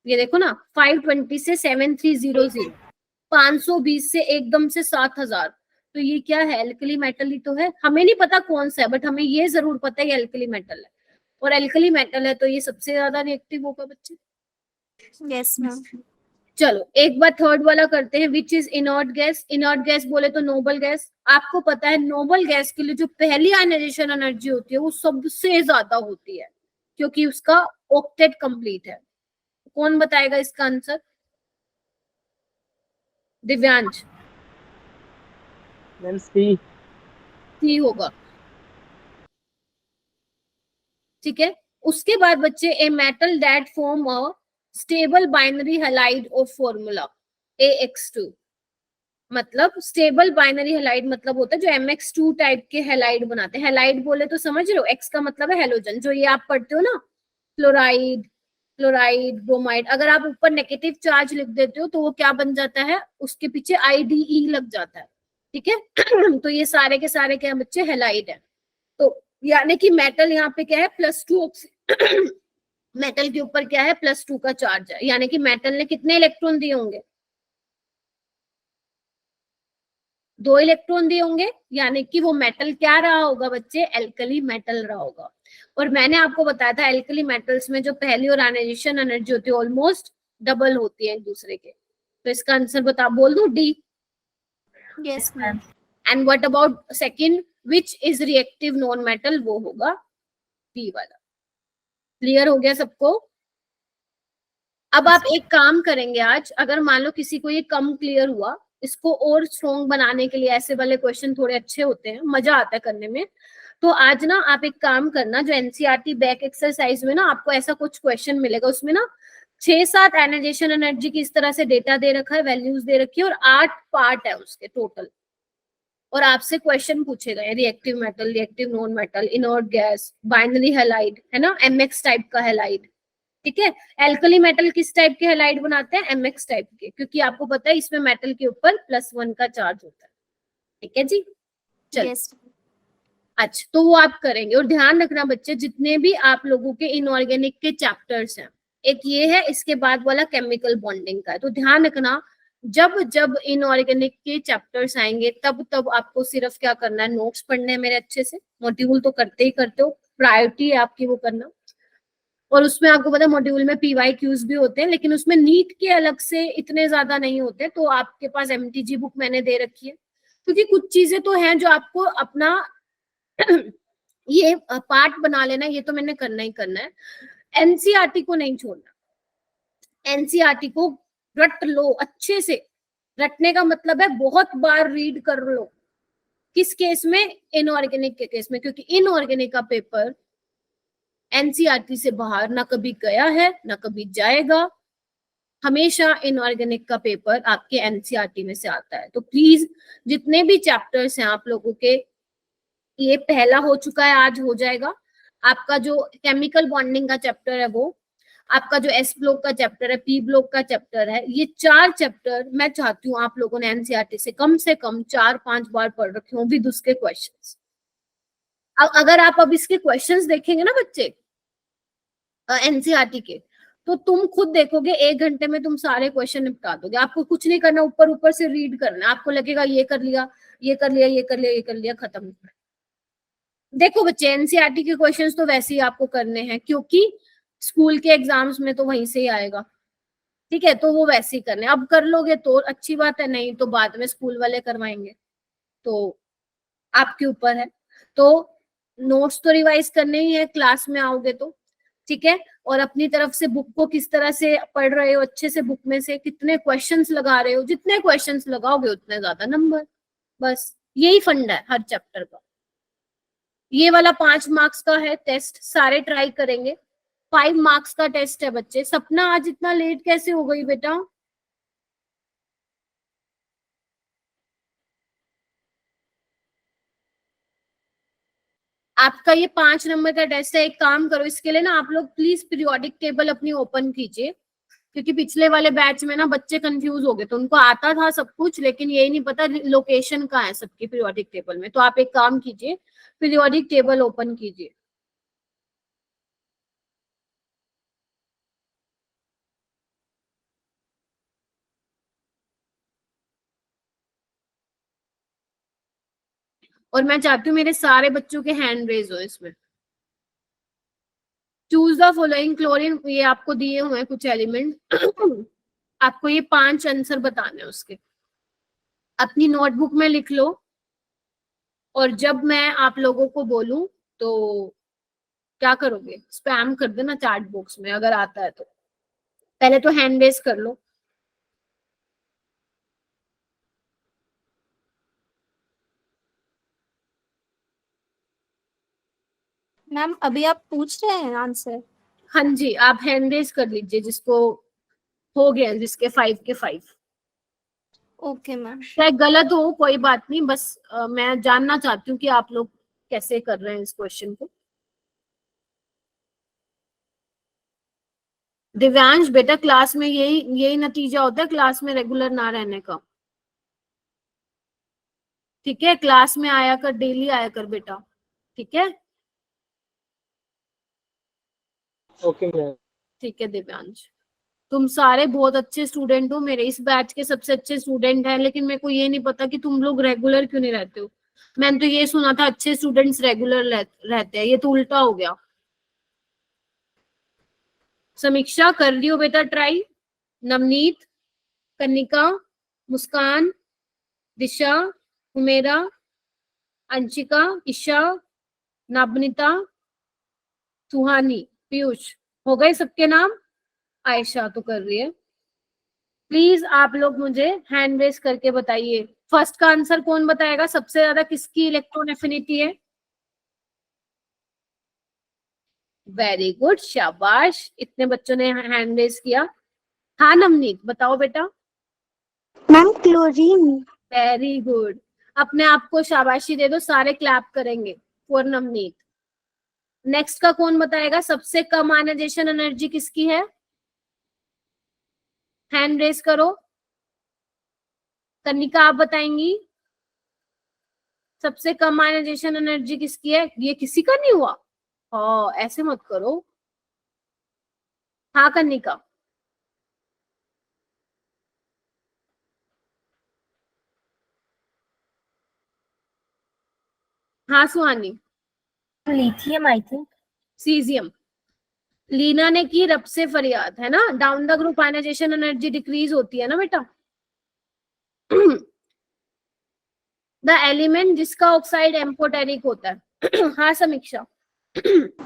ये देखो ना, 520 से 7300, 520 से एकदम से 7000, तो ये क्या है? एल्कली मेटल ही तो है। हमें नहीं पता कौन सा है, बट हमें ये जरूर पता है ये एल्कली मेटल है, और एल्कली मेटल है तो ये सबसे ज्यादा रिएक्टिव होगा बच्चे। Yes ma'am. चलो एक बार थर्ड वाला करते हैं, which is inert gas. Inert gas बोले तो नोबल गैस। आपको पता है नोबल गैस के लिए जो पहली आयनाइजेशन एनर्जी होती है वो सबसे ज्यादा होती है, क्योंकि उसका ऑक्टेट कंप्लीट है। कौन बताएगा इसका आंसर? दिव्यांश। मैम सी। सी होगा, ठीक है। उसके बाद बच्चे, a metal that form a stable binary halide of formula AX2। मतलब स्टेबल बाइनरी हैलाइड मतलब होता है जो MX2 टाइप के हैलाइड बनाते हैं। हैलाइड बोले तो समझ रहे हो, एक्स का मतलब है हेलोजन, जो ये आप पढ़ते हो ना, फ्लोराइड, क्लोराइड, ब्रोमाइड। अगर आप ऊपर नेगेटिव चार्ज लिख देते हो तो वो क्या बन जाता है? उसके पीछे IDE लग जाता है, ठीक है। तो ये सारे के सारे क्या बच्चे? हैलाइड है। तो यानी कि मेटल यहाँ पे क्या है? +2 मेटल के ऊपर क्या है? +2 का चार्ज है, यानी कि मेटल ने कितने इलेक्ट्रॉन दिए होंगे? 2 इलेक्ट्रॉन दिए होंगे, यानी कि वो मेटल क्या रहा होगा बच्चे? एल्कली मेटल रहा होगा। और मैंने आपको बताया था एल्कली मेटल्स में जो पहली और आयनाइजेशन एनर्जी होती है ऑलमोस्ट डबल होती है एक दूसरे के। तो इसका आंसर बता, बोल दो D. Yes ma'am. And what about second, which is reactive non metal? वो होगा बी वाला। क्लियर हो गया सबको? अब आप एक काम करेंगे आज, अगर मान लो किसी को ये कम क्लियर हुआ, इसको और स्ट्रॉन्ग बनाने के लिए ऐसे वाले क्वेश्चन थोड़े अच्छे होते हैं, मजा आता है करने में। तो आज ना आप एक काम करना, जो एनसीईआरटी बैक एक्सरसाइज में ना आपको ऐसा कुछ क्वेश्चन मिलेगा, उसमें ना 6-7 आयनाइजेशन एनर्जी की इस तरह से डेटा दे रखा है, वैल्यूज दे रखी है, और 8 पार्ट है उसके टोटल। और आपसे क्वेश्चन पूछे गए, reactive metal, reactive non metal, inert gas, binary halide, है ना, MX टाइप का हैलाइड, ठीक है। एल्कली मेटल किस टाइप के हैलाइड बनाते हैं? MX टाइप के, क्योंकि आपको पता है इसमें मेटल के ऊपर +1 का चार्ज होता है, ठीक है जी। चल, यस। अच्छा, तो वो आप करेंगे। और ध्यान रखना बच्चे, जितने भी आप लोगों के इनऑर्गेनिक के चैप्टर्स हैं, एक ये है, इसके बाद वाला केमिकल बॉन्डिंग का है, तो ध्यान रखना जब जब इनऑर्गेनिक के चैप्टर्स आएंगे तब तब आपको सिर्फ क्या करना है? नोट्स पढ़ने हैं मेरे अच्छे से। मॉड्यूल तो करते ही करते हो, प्रायोरिटी है आपकी वो करना। और उसमें आपको पता है मॉड्यूल में PYQs भी होते हैं, लेकिन उसमें नीट के अलग से इतने ज्यादा नहीं होते। तो आपके पास MTG बुक मैंने दे रखी है, क्योंकि कुछ चीजें तो हैं जो आपको अपना ये पार्ट बना लेना, ये तो मैंने करना ही करना है। एनसीईआरटी को नहीं छोड़ना, एनसीईआरटी को रट लो अच्छे से। रटने का मतलब है बहुत बार रीड कर लो। किस केस में? इनऑर्गेनिक के केस में, क्योंकि इनऑर्गेनिक का पेपर एनसीईआरटी से बाहर ना कभी गया है ना कभी जाएगा। हमेशा इनऑर्गेनिक का पेपर आपके एनसीईआरटी में से आता है। तो प्लीज जितने भी चैप्टर्स हैं आप लोगों के, ये पहला हो चुका है, आज हो जाएगा। आपका जो केमिकल बॉन्डिंग का चैप्टर है, वो आपका जो S ब्लॉक का चैप्टर है, P ब्लॉक का चैप्टर है, ये 4 चैप्टर मैं चाहती हूँ आप लोगों ने एनसीईआरटी से कम 4-5 बार पढ़ रखे हो विद उसके क्वेश्चंस। अगर आप अब इसके क्वेश्चंस देखेंगे ना बच्चे एनसीईआरटी के, तो तुम खुद देखोगे 1 घंटे में तुम सारे क्वेश्चन निपटा दोगे। आपको कुछ नहीं करना, ऊपर ऊपर से रीड करना। आपको लगेगा ये कर लिया, ये कर लिया, ये कर लिया, ये कर लिया, खत्म। देखो बच्चे, एनसीईआरटी के क्वेश्चंस तो वैसे ही आपको करने हैं, क्योंकि स्कूल के एग्जाम्स में तो वहीं से ही आएगा, ठीक है। तो वो वैसे ही करने, अब कर लोगे तो अच्छी बात है, नहीं तो बाद में स्कूल वाले करवाएंगे। तो आपके ऊपर है। तो नोट्स तो रिवाइज करने ही है क्लास में आओगे तो, ठीक है। और अपनी तरफ से बुक को किस तरह से पढ़ रहे हो, अच्छे से बुक में से कितने क्वेश्चंस लगा रहे हो, जितने क्वेश्चंस लगाओगे उतने ज्यादा नंबर। बस यही फंडा है हर चैप्टर का। ये वाला 5 मार्क्स का है टेस्ट, सारे ट्राई करेंगे। 5 मार्क्स का टेस्ट है बच्चे। सपना आज इतना लेट कैसे हो गई बेटा? आपका ये 5 नंबर का टेस्ट है। एक काम करो, इसके लिए ना आप लोग प्लीज पीरियोडिक टेबल अपनी ओपन कीजिए, क्योंकि पिछले वाले बैच में ना बच्चे कंफ्यूज हो गए थे, उनको आता था सब कुछ लेकिन यही नहीं पता लोकेशन कहाँ है सबकी पीरियोडिक टेबल में। तो आप एक काम कीजिए, पीरियोडिक टेबल ओपन कीजिए। और मैं चाहती हूँ मेरे सारे बच्चों के हैंड रेज हो इसमें। चूज द फॉलोइंग क्लोरीन, ये आपको दिए हुए हैं कुछ एलिमेंट आपको ये 5 आंसर बताने हैं उसके। अपनी नोटबुक में लिख लो, और जब मैं आप लोगों को बोलूं तो क्या करोगे, स्पैम कर देना चैट बॉक्स में अगर आता है तो। पहले तो हैंड रेज कर लो। मैम अभी आप पूछ रहे हैं आंसर? हाँ जी, आप हैंड रेज कर लीजिए जिसको हो गया, जिसके 5 के 5। Okay ma'am. चाहे गलत हो कोई बात नहीं, बस मैं जानना चाहती हूँ कि आप लोग कैसे कर रहे हैं इस क्वेश्चन को। दिव्यांश बेटा, क्लास में यही यही नतीजा होता है क्लास में रेगुलर ना रहने का। ठीक है, क्लास में आया कर, डेली आया कर बेटा, ठीक है। Okay ma'am. ठीक है दिव्यांश, तुम सारे बहुत अच्छे स्टूडेंट हो, मेरे इस बैच के सबसे अच्छे स्टूडेंट हैं, लेकिन मेरे को ये नहीं पता कि तुम लोग रेगुलर क्यों नहीं रहते हो। मैंने तो ये सुना था अच्छे स्टूडेंट्स रेगुलर रहते हैं, ये तो उल्टा हो गया। समीक्षा कर रही हो बेटा ट्राई? नवनीत, कनिका, मुस्कान, दिशा, हुमेरा, अंशिका, ईशा, नबनीता, सुहानी, पीयूष, हो गए सबके नाम? आयशा तो कर रही है। प्लीज आप लोग मुझे हैंड रेस करके बताइए, फर्स्ट का आंसर कौन बताएगा? सबसे ज्यादा किसकी इलेक्ट्रॉन एफिनिटी है? वेरी गुड, शाबाश, इतने बच्चों ने हैंड रेस किया। हाँ नवनीत बताओ बेटा। Ma'am chlorine. वेरी गुड, अपने आप को शाबाशी दे दो, सारे क्लैप करेंगे फॉर नवनीत। नेक्स्ट का कौन बताएगा? सबसे कम आयनाइजेशन एनर्जी किसकी है? हैंड रेस करो। कनिका आप बताएंगी सबसे कम आयनाइजेशन एनर्जी किसकी है? ये किसी का नहीं हुआ? हाँ ऐसे मत करो। हाँ कनिका। हाँ Suhani. Lithium I think. Caesium. Leena ने की रब से फरियाद, है ना। Down the group ionisation energy decrease होती है ना बेटा। द एलिमेंट जिसका ऑक्साइड एम्फोटेरिक होता है। हाँ समीक्षा।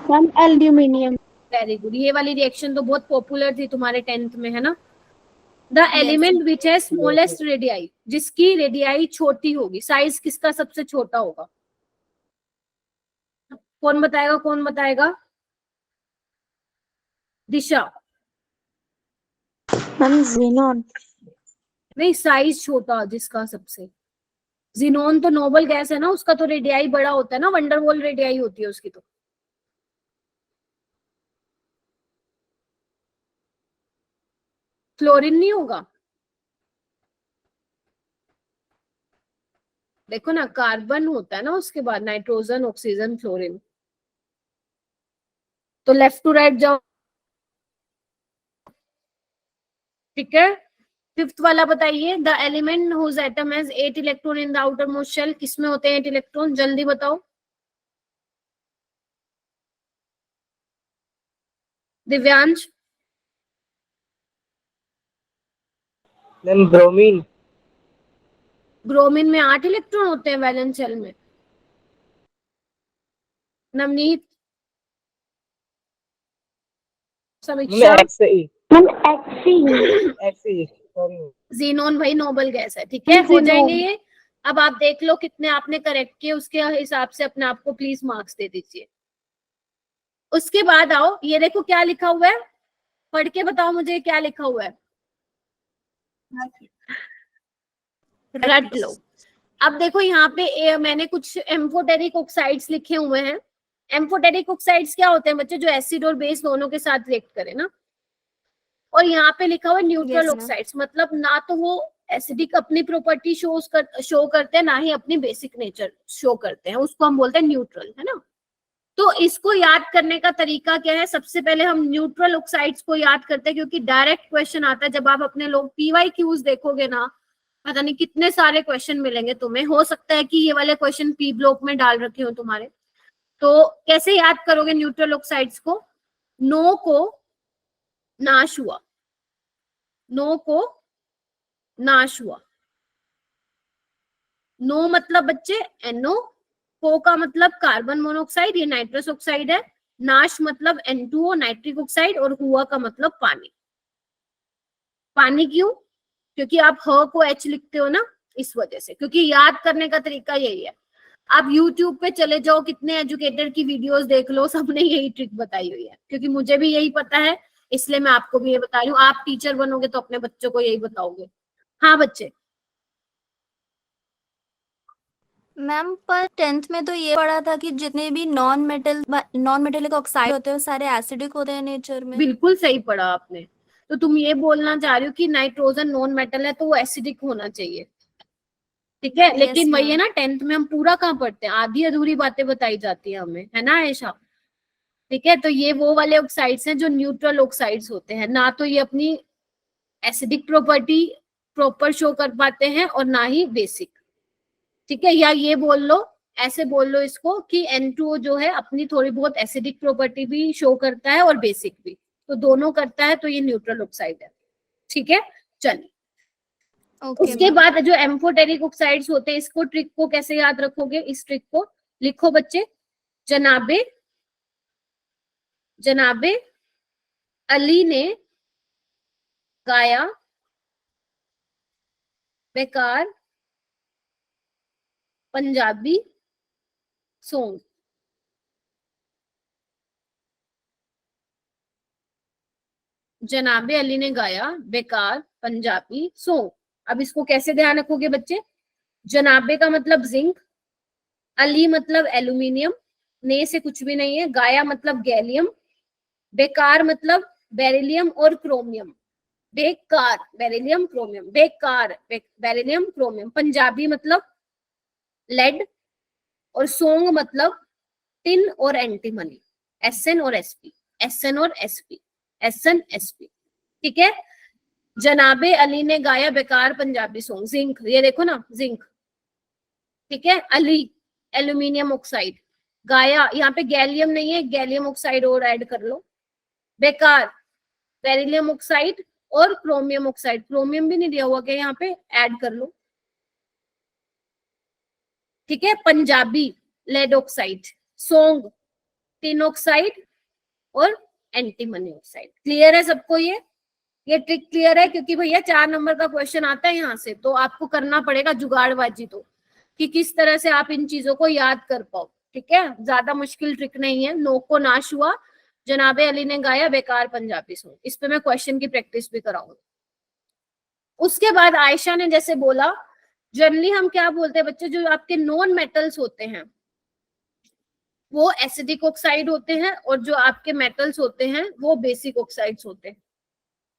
Ma'am aluminium. वेरी गुड, ये वाली रिएक्शन तो बहुत पॉपुलर थी तुम्हारे 10th में, है ना। द एलिमेंट विच है स्मॉलेस्ट रेडियाई, जिसकी रेडियाई छोटी होगी, साइज किसका सबसे छोटा होगा? कौन बताएगा, कौन बताएगा? दिशा। Ma'am xenon. नहीं, साइज छोटा जिसका सबसे। जीनोन तो नोबल गैस है ना, उसका तो रेडियाई बड़ा होता है ना, वंडरवॉल रेडियाई होती है उसकी तो। फ्लोरीन नहीं होगा? देखो ना, कार्बन होता है ना, उसके बाद नाइट्रोजन, ऑक्सीजन, फ्लोरीन। तो लेफ्ट टू राइट जाओ, ठीक है। फिफ्थ वाला बताइए, the element whose atom has 8 electron in the outer most shell, किसमें होते हैं 8 इलेक्ट्रॉन? जल्दी बताओ। दिव्यांश। Ma'am bromine. ब्रोमीन में 8 इलेक्ट्रॉन होते हैं वैलेंस शेल में। नवनीत, समीक्षा, जीनोन भाई नोबल गैस है, ठीक है, हो जाएंगे ये। अब आप देख लो कितने आपने करेक्ट किए, उसके हिसाब से अपने आप को प्लीज मार्क्स दे दीजिए। उसके बाद आओ, ये देखो क्या लिखा हुआ है, पढ़ के बताओ मुझे क्या लिखा हुआ है, रट लो। अब देखो यहाँ पे मैंने कुछ एम्फोटेरिक ऑक्साइड्स लिखे हुए हैं। एम्फोटेरिक ऑक्साइड्स क्या होते हैं बच्चे, जो एसिड और बेस दोनों के साथ रिएक्ट करे ना। और यहाँ पे लिखा हुआ है न्यूट्रल Yes, ऑक्साइड्स, मतलब ना तो वो एसिडिक अपनी प्रॉपर्टी शो करते हैं, ना ही अपनी बेसिक नेचर शो करते हैं, उसको हम बोलते हैं न्यूट्रल, है ना। तो इसको याद करने का तरीका क्या है, सबसे पहले हम न्यूट्रल ऑक्साइड्स को याद करते हैं, क्योंकि डायरेक्ट क्वेश्चन आता है। जब आप अपने लोग PYQs देखोगे ना, पता नहीं कितने सारे क्वेश्चन मिलेंगे तुम्हें, हो सकता है कि ये वाले क्वेश्चन P ब्लॉक में डाल रखे हो तुम्हारे। तो कैसे याद करोगे न्यूट्रल ऑक्साइड्स को, नो को नाश हुआ, नो को नाश हुआ, नो मतलब बच्चे NO, को का मतलब कार्बन मोनोऑक्साइड, ये नाइट्रस ऑक्साइड है, नाश मतलब N2O नाइट्रिक ऑक्साइड, और हुआ का मतलब पानी। पानी क्यों, क्योंकि आप ह को H लिखते हो ना, इस वजह से। क्योंकि याद करने का तरीका यही है, आप YouTube पे चले जाओ, कितने एजुकेटर की वीडियोस देख लो, सबने यही ट्रिक बताई हुई है। क्योंकि मुझे भी यही पता है, इसलिए मैं आपको भी ये बता रही हूँ। आप टीचर बनोगे तो अपने बच्चों को यही बताओगे। हाँ बच्चे, मैम पर 10th में तो ये पढ़ा था कि जितने भी नॉन मेटेलिक ऑक्साइड होते हैं वो सारे एसिडिक होते हैं नेचर में। बिल्कुल सही पढ़ा आपने। तो तुम ये बोलना चाह रही हो कि नाइट्रोजन नॉन मेटल है तो वो एसिडिक होना चाहिए, ठीक है। Yes, लेकिन वही है ma'am. ना, 10th में हम पूरा कहाँ पढ़ते हैं, आधी अधूरी बातें बताई जाती है हमें, है ना आयशा। ठीक है, तो ये वो वाले ऑक्साइड्स हैं जो न्यूट्रल ऑक्साइड्स होते हैं, ना तो ये अपनी एसिडिक प्रॉपर्टी प्रॉपर शो कर पाते हैं और ना ही बेसिक, ठीक है। या ये बोल लो, ऐसे बोल लो इसको कि N2O जो है अपनी थोड़ी बहुत एसिडिक प्रॉपर्टी भी शो करता है और बेसिक भी, तो दोनों करता है, तो ये न्यूट्रल ऑक्साइड है, ठीक है। चलिए, Okay, उसके ma'am. बाद जो एम्फोटेरिक ऑक्साइड्स होते हैं, इसको ट्रिक को कैसे याद रखोगे, इस ट्रिक को लिखो बच्चे, जनाबे जनाबे अली ने गाया बेकार पंजाबी सॉन्ग। जनाबे अली ने गाया बेकार पंजाबी सॉन्ग। अब इसको कैसे ध्यान रखोगे बच्चे, जनाबे का मतलब जिंक, अली मतलब एल्यूमिनियम, ने से कुछ भी नहीं है, गाया मतलब गैलियम, बेकार मतलब बेरिलियम और क्रोमियम, बेकार बेरिलियम क्रोमियम, बेकार बेरिलियम क्रोमियम, पंजाबी मतलब लेड, और सॉन्ग मतलब टिन और एंटीमनी, SN और SP, SN और SP, SN SP, ठीक है। जनाबे अली ने गाया बेकार पंजाबी सॉन्ग, जिंक, ये देखो ना जिंक, ठीक है। अली एल्यूमिनियम ऑक्साइड, गाया, यहाँ पे गैलियम नहीं है, गैलियम ऑक्साइड और ऐड कर लो, बेकार बेरिलियम ऑक्साइड और क्रोमियम ऑक्साइड, क्रोमियम भी नहीं दिया हुआ क्या यहाँ पे, ऐड कर लो, ठीक है। Punjabi lead oxide, song tin oxide और एंटीमनी ऑक्साइड। क्लियर है सबको ये ट्रिक क्लियर है, क्योंकि भैया 4 नंबर का क्वेश्चन आता है यहाँ से, तो आपको करना पड़ेगा जुगाड़बाजी, तो कि किस तरह से आप इन चीजों को याद कर पाओ, ठीक है। ज्यादा मुश्किल ट्रिक नहीं है। नो को नाश हुआ, जनाबे अली ने गाया बेकार पंजाबी सॉन्ग, इस पे मैं क्वेश्चन की प्रैक्टिस भी कराऊंगी। उसके बाद आयशा ने जैसे बोला, जनरली हम क्या बोलते हैं बच्चे, जो आपके नॉन मेटल्स होते हैं वो एसिडिक ऑक्साइड होते हैं, और जो आपके मेटल्स होते हैं वो बेसिक ऑक्साइड्स होते हैं।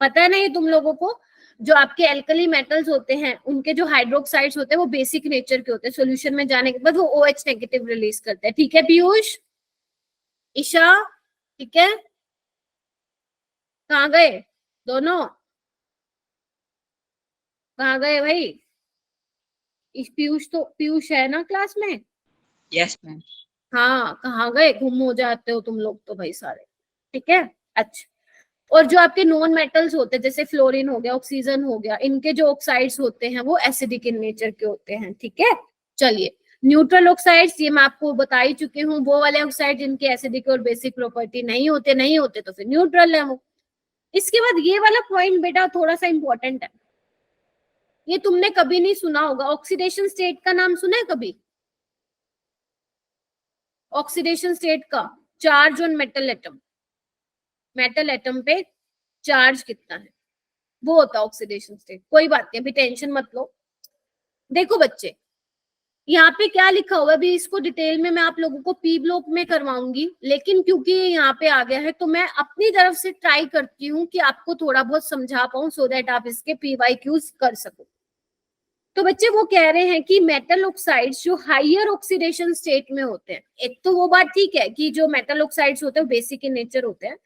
पता है ना ये तुम लोगों को, जो आपके एल्कली मेटल्स होते हैं उनके जो हाइड्रोक्साइड्स होते हैं वो बेसिक नेचर के होते हैं, सॉल्यूशन में जाने के बाद वो OH नेगेटिव रिलीज करते हैं, ठीक है पीयूष, ईशा, ठीक है। कहाँ गए दोनों, कहाँ गए भाई, पीयूष तो पीयूष है ना क्लास में, यस मैम। हाँ कहाँ गए, गुम हो जाते हो तुम लोग तो भाई सारे, ठीक है। अच्छा, और जो आपके नॉन मेटल्स होते हैं जैसे फ्लोरीन हो गया, ऑक्सीजन हो गया, इनके जो ऑक्साइड्स होते हैं वो एसिडिक इन नेचर के होते हैं, ठीक है। चलिए, न्यूट्रल ऑक्साइड्स ये मैं आपको बता ही चुकी हूँ, वो वाले ऑक्साइड जिनके एसिडिक और बेसिक प्रॉपर्टी नहीं होते तो फिर न्यूट्रल है वो। इसके बाद ये वाला पॉइंट बेटा थोड़ा सा इंपॉर्टेंट है, ये तुमने कभी नहीं सुना होगा। ऑक्सीडेशन स्टेट का नाम सुना है कभी? ऑक्सीडेशन स्टेट का charge on metal atom, metal atom पे चार्ज कितना है, वो होता है ऑक्सीडेशन स्टेट। कोई बात नहीं, अभी टेंशन मत लो। देखो बच्चे, यहाँ पे क्या लिखा हुआ है, अभी इसको डिटेल में मैं आप लोगों को पी ब्लॉक में करवाऊंगी, लेकिन क्योंकि ये यहाँ पे आ गया है तो मैं अपनी तरफ से ट्राई करती हूँ कि आपको थोड़ा बहुत समझा पाऊं, सो दैट आप इसके PYQs कर सको। तो बच्चे वो कह रहे हैं कि मेटल ऑक्साइड्स जो हाइयर ऑक्सीडेशन स्टेट में होते हैं, एक तो वो बात ठीक है कि जो मेटल ऑक्साइड्स होते हैं बेसिक इन नेचर होते हैं,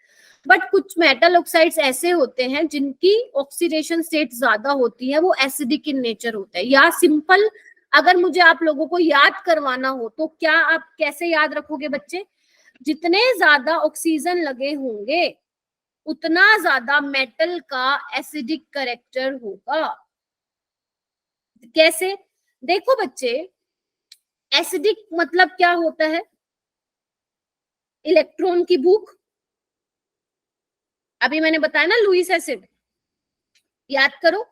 बट कुछ मेटल ऑक्साइड्स ऐसे होते हैं जिनकी ऑक्सीडेशन स्टेट ज्यादा होती है, वो एसिडिक इन नेचर होता है। या सिंपल अगर मुझे आप लोगों को याद करवाना हो तो क्या आप कैसे याद रखोगे बच्चे? जितने ज्यादा ऑक्सीजन लगे होंगे उतना ज्यादा मेटल का एसिडिक कैरेक्टर होगा। कैसे? देखो बच्चे, एसिडिक मतलब क्या होता है? इलेक्ट्रॉन की भूख। अभी मैंने बताया ना लुईस एसिड, याद करो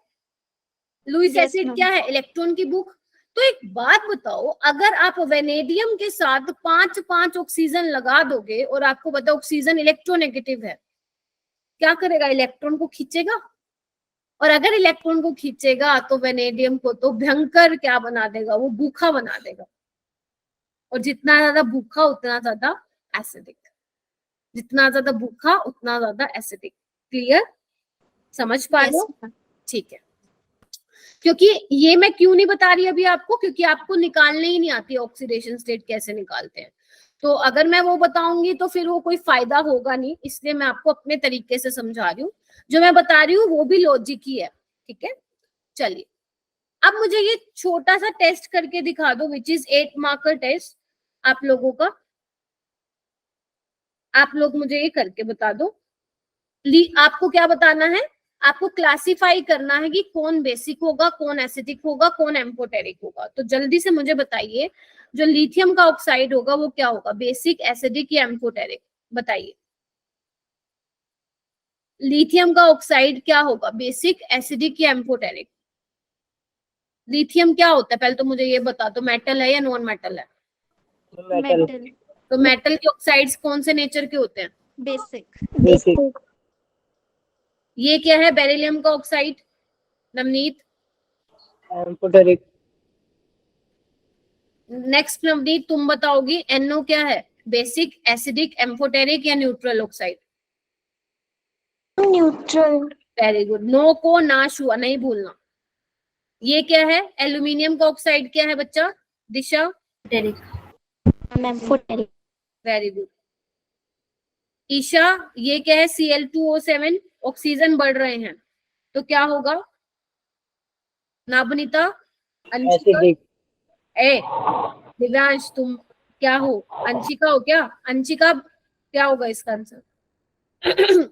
लुईस Yes, एसिड ma'am. क्या है? इलेक्ट्रॉन की भूख। तो एक बात बताओ, अगर आप वेनेडियम के साथ 5 ऑक्सीजन लगा दोगे और आपको बताओ ऑक्सीजन इलेक्ट्रोनेगेटिव है, क्या करेगा? इलेक्ट्रॉन को खींचेगा, और अगर इलेक्ट्रॉन को खींचेगा तो वेनेडियम को तो भयंकर क्या बना देगा, वो भूखा बना देगा। और जितना ज्यादा भूखा उतना ज्यादा एसिडिक, जितना ज्यादा भूखा उतना ज्यादा एसिडिक। क्लियर? समझ पा रहे Yes, हो? ma'am. ठीक है। क्योंकि ये मैं क्यों नहीं बता रही अभी आपको, क्योंकि आपको निकालने ही नहीं आती ऑक्सीडेशन स्टेट कैसे निकालते हैं। तो अगर मैं वो बताऊंगी तो फिर वो कोई फायदा होगा नहीं, इसलिए मैं आपको अपने तरीके से समझा रही हूँ। जो मैं बता रही हूँ वो भी लॉजिक ही है, ठीक है। चलिए, अब मुझे ये छोटा सा टेस्ट करके दिखा दो, विच इज 8 मार्कर टेस्ट आप लोगों का। आप लोग मुझे ये करके बता दो। आपको क्या बताना है? आपको क्लासिफाई करना है कि कौन बेसिक होगा, कौन एसिडिक होगा, कौन एम्फोटेरिक होगा। तो जल्दी से मुझे बताइए, जो लिथियम का ऑक्साइड होगा वो क्या होगा, बेसिक, एसिडिक या एम्फोटेरिक? बताइए, लिथियम का ऑक्साइड क्या होगा, बेसिक, एसिडिक या एम्फोटेरिक? लिथियम क्या होता है पहले तो मुझे ये बता दो, मेटल है या नॉन मेटल है? मेटल। Metal. तो मेटल के ऑक्साइड्स कौन से नेचर के होते हैं? Basic. बेसिक। ये क्या है बेरिलियम का oxide, Navneet? Amphoteric. Next Navneet तुम बताओगी, NO क्या है, बेसिक, एसिडिक, एम्फोटेरिक या neutral oxide? Neutral. Very good, NO को नाश हुआ नहीं भूलना। ये क्या है, एल्यूमिनियम का ऑक्साइड क्या है बच्चा? Disha? Amphoteric. Very good. Isha, ये क्या है, Cl2O7, ऑक्सीजन बढ़ रहे हैं तो क्या होगा? नाबनीता? अंशिका? एसिडिक। ए दिव्यांश, तुम क्या हो? अंशिका हो क्या? अंशिका क्या होगा इसका आंसर?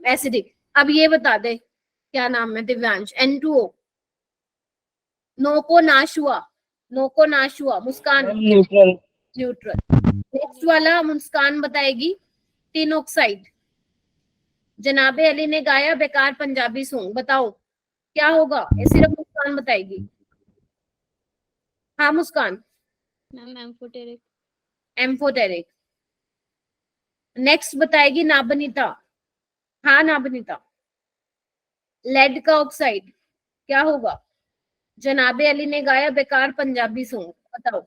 एसिडिक। अब ये बता दे क्या नाम है दिव्यांश? N2O। नो को नाश हुआ, नो को नाश हुआ। मुस्कान? न्यूट्रल। न्यूट्रल। नेक्स्ट वाला मुस्कान बताएगी, टिन ऑक्साइड। जनाबे अली ने गाया बेकार पंजाबी सॉन्ग, बताओ क्या होगा? ये सिर्फ मुस्कान बताएगी। हाँ मुस्कान? Ma'am, amphoteric. एम्फोटेरिक। नेक्स्ट बताएगी नाबनीता। हाँ नाबनीता? लेड का ऑक्साइड क्या होगा? जनाबे अली ने गाया बेकार पंजाबी सॉन्ग, बताओ।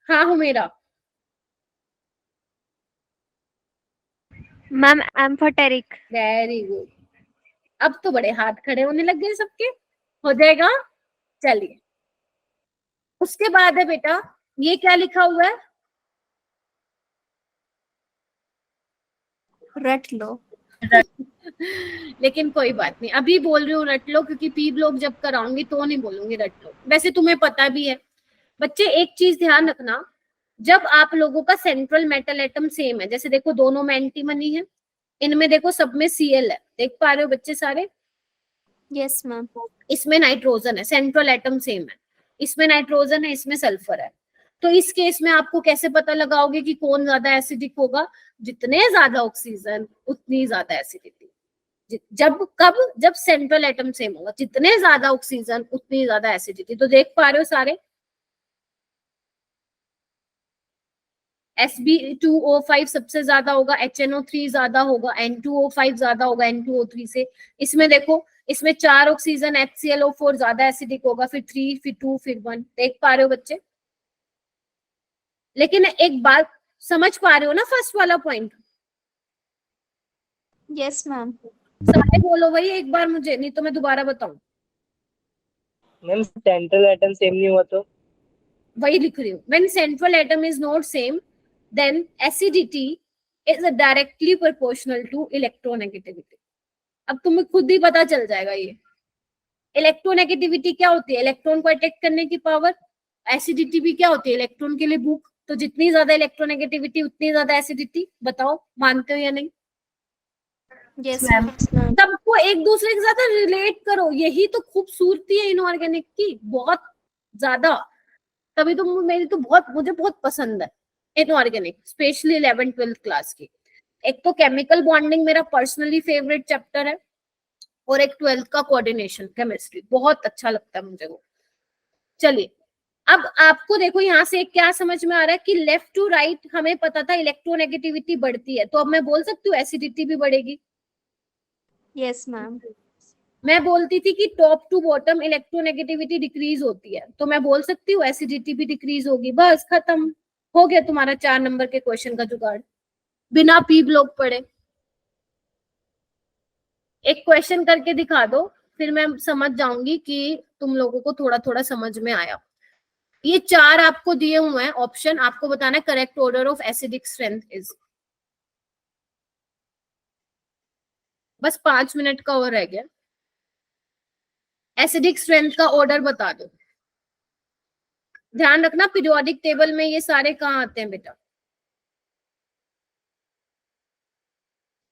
हाँ Humera? Ma'am amphoteric. Very good. अब तो बड़े हाथ खड़े होने लग गए सबके, हो जाएगा। चलिए, उसके बाद है बेटा, ये क्या लिखा हुआ है? रट लो. लेकिन कोई बात नहीं, अभी बोल रही हूँ रट लो, क्योंकि पी ब्लॉक जब कराऊंगी तो नहीं बोलूंगी रट लो। वैसे तुम्हें पता भी है बच्चे, एक चीज ध्यान रखना, जब आप लोगों का सेंट्रल मेटल एटम सेम है, जैसे देखो दोनों में एंटीमनी है, इनमें देखो सब में Cl है, देख पा रहे हो बच्चे सारे? Yes, ma'am. इसमें नाइट्रोजन है, सेंट्रल एटम सेम है। इसमें नाइट्रोजन है, इसमें सल्फर है। तो इस केस में आपको कैसे पता लगाओगे कि कौन ज्यादा एसिडिक होगा? जितने ज्यादा ऑक्सीजन उतनी ज्यादा एसिडिटी। जब सेंट्रल एटम सेम होगा, जितने ज्यादा ऑक्सीजन उतनी ज्यादा एसिडिटी। तो देख पा रहे हो सारे, Sb2O5 सबसे ज्यादा होगा, HNO3 ज्यादा होगा, N2O5 ज्यादा होगा N2O3 से। इसमें देखो, इसमें 4 ऑक्सीजन, HClO4 ज्यादा एसिडिक होगा, फिर 3, फिर 2, फिर 1। देख पा रहे हो बच्चे? लेकिन एक बात समझ पा रहे हो ना, फर्स्ट वाला पॉइंट? Yes ma'am. सारे बोलो भाई एक बार मुझे, नहीं तो मैं दोबारा बताऊं। मैम सेंट्रल एटम सेम नहीं हुआ तो? वही लिख रही हूँ, when central atom is not same then acidity is directly proportional to electronegativity. अब तुम्हें खुद ही पता चल जाएगा ये। इलेक्ट्रोनेगेटिविटी क्या होती है? इलेक्ट्रॉन को अटैक करने की पावर। एसिडिटी भी क्या होती है? इलेक्ट्रॉन के लिए भूख। तो जितनी ज्यादा इलेक्ट्रोनेगेटिविटी उतनी ज्यादा एसिडिटी। बताओ मानते हो या नहीं? Yes ma'am. मैम। सबको एक दूसरे के साथ रिलेट करो, यही तो खूबसूरती है इनऑर्गेनिक की, बहुत ज्यादा। तभी तो मुझे बहुत पसंद है इनऑर्गेनिक, स्पेशली 11th-12th क्लास की। एक तो केमिकल बॉन्डिंग मेरा पर्सनली फेवरेट चैप्टर है, और एक 12th का कोऑर्डिनेशन केमिस्ट्री, बहुत अच्छा लगता है मुझे वो। चलिए, अब आपको देखो यहाँ से क्या समझ में आ रहा है कि लेफ्ट टू राइट हमें पता था इलेक्ट्रोनेगेटिविटी बढ़ती है, तो अब मैं बोल सकती हूँ एसिडिटी भी बढ़ेगी। Yes ma'am. मैं बोलती थी कि top to bottom electronegativity decrease होती है, तो मैं बोल सकती हूँ एसिडिटी भी डिक्रीज होगी। बस खत्म हो गया तुम्हारा 4 नंबर के क्वेश्चन का जुगाड़, बिना पी ब्लॉक पढ़े। एक क्वेश्चन करके दिखा दो, फिर मैं समझ जाऊंगी कि तुम लोगों को थोड़ा थोड़ा समझ में आया। ये 4 आपको दिए हुए हैं ऑप्शन, आपको बताना है correct order of acidic strength is. बस 5 मिनट का और रह गया। एसिडिक स्ट्रेंथ का ऑर्डर बता दो। ध्यान रखना पीरियोडिक टेबल में ये सारे कहाँ आते हैं बेटा।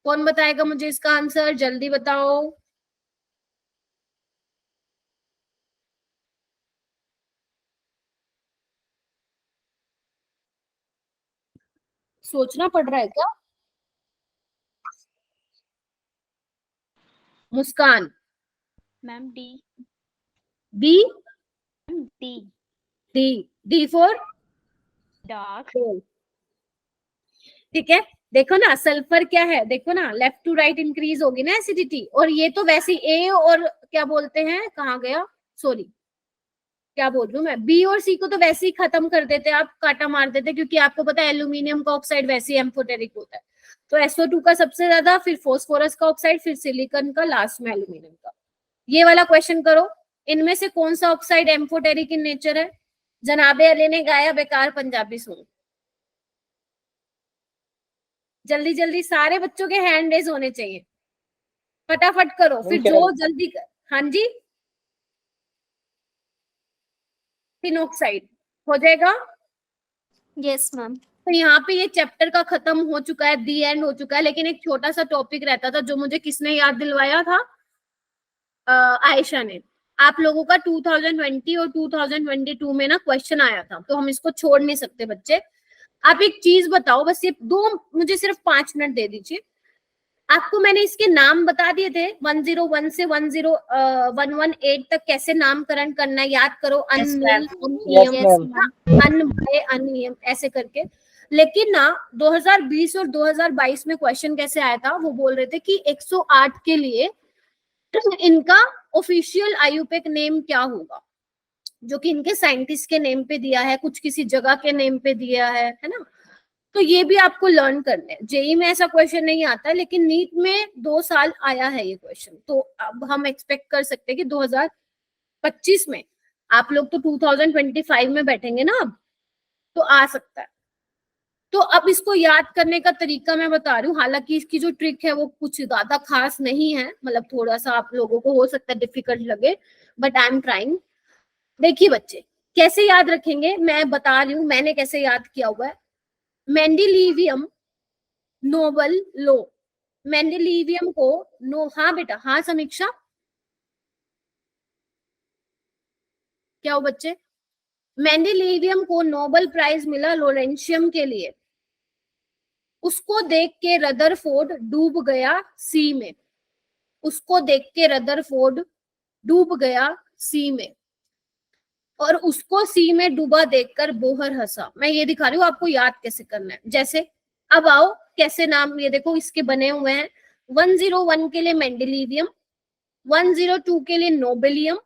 कौन बताएगा मुझे इसका आंसर? जल्दी बताओ। सोचना पड़ रहा है क्या? Muskan? Ma'am D. B? D. D? D for dark. ठीक है। देखो ना सल्फर क्या है, देखो ना लेफ्ट टू राइट इंक्रीज होगी ना एसिडिटी, और ये तो वैसे ए और क्या बोलते हैं, कहाँ गया, सॉरी क्या बोल रही हूँ मैं, बी और सी को तो वैसे ही खत्म कर देते, आप काटा मार देते, क्योंकि आपको पता है एल्यूमिनियम का ऑक्साइड वैसे ही एम्फोटेरिक होता है। तो SO2 का सबसे ज्यादा, फिर फास्फोरस का ऑक्साइड, फिर सिलिकॉन का, लास्ट में एल्यूमिनियम का। ये वाला क्वेश्चन करो, इनमें से कौन सा ऑक्साइड एम्फोटेरिक इन नेचर है? जनाबे अली ने गाया बेकार पंजाबी सॉन्ग। जल्दी जल्दी सारे बच्चों के हैंड रेज होने चाहिए, फटाफट करो, फिर जो जल्दी कर। हाँ जी, टिन ऑक्साइड हो जाएगा। Yes ma'am. तो यहाँ पे ये चैप्टर का खत्म हो चुका है, दी एंड हो चुका है। लेकिन एक छोटा सा टॉपिक रहता था जो मुझे किसने याद दिलवाया था? आयशा ने। आप लोगों का 2020 और 2022 में ना क्वेश्चन आया था, तो हम इसको छोड़ नहीं सकते बच्चे। आप एक चीज बताओ, बस ये मुझे सिर्फ 5 मिनट दे दीजिए। आपको मैंने इसके नाम बता दिए थे, 101 से 118 तक कैसे नामकरण करना है, याद करो। अनियम, अनभय, अनियम, ऐसे करके। लेकिन ना 2020 और 2022 में क्वेश्चन कैसे आया था, वो बोल रहे थे कि 108 के लिए इनका ऑफिशियल आयुपेक नेम क्या होगा, जो कि इनके साइंटिस्ट के नेम पे दिया है, कुछ किसी जगह के नेम पे दिया है ना। तो ये भी आपको लर्न करना है। जेई में ऐसा क्वेश्चन नहीं आता, लेकिन नीट में 2 साल आया है ये क्वेश्चन, तो अब हम एक्सपेक्ट कर सकते हैं कि 2025 में, आप लोग तो 2025 में बैठेंगे ना अब, तो आ सकता है। तो अब इसको याद करने का तरीका मैं बता रही हूँ, हालांकि इसकी जो ट्रिक है वो कुछ ज्यादा खास नहीं है, मतलब थोड़ा सा आप लोगों को हो सकता है डिफिकल्ट लगे, बट आई एम ट्राइंग। देखिए बच्चे, कैसे याद रखेंगे मैं बता रही हूँ, मैंने कैसे याद किया हुआ है। मेंडेलिवियम नोबल लो, मेंडेलिवियम को हाँ बेटा, हाँ समीक्षा, क्या हो बच्चे? मेंडेलिवियम को नोबेल प्राइज मिला लोरेंशियम के लिए, उसको देख के रदरफोर्ड डूब गया सी में, उसको देख के रदरफोर्ड डूब गया सी में, और उसको सी में डूबा देखकर बोहर हंसा। मैं ये दिखा रही हूँ आपको याद कैसे करना है। जैसे अब आओ कैसे नाम, ये देखो इसके बने हुए हैं। 101 के लिए मेंडेलिवियम, 102 के लिए नोबेलियम,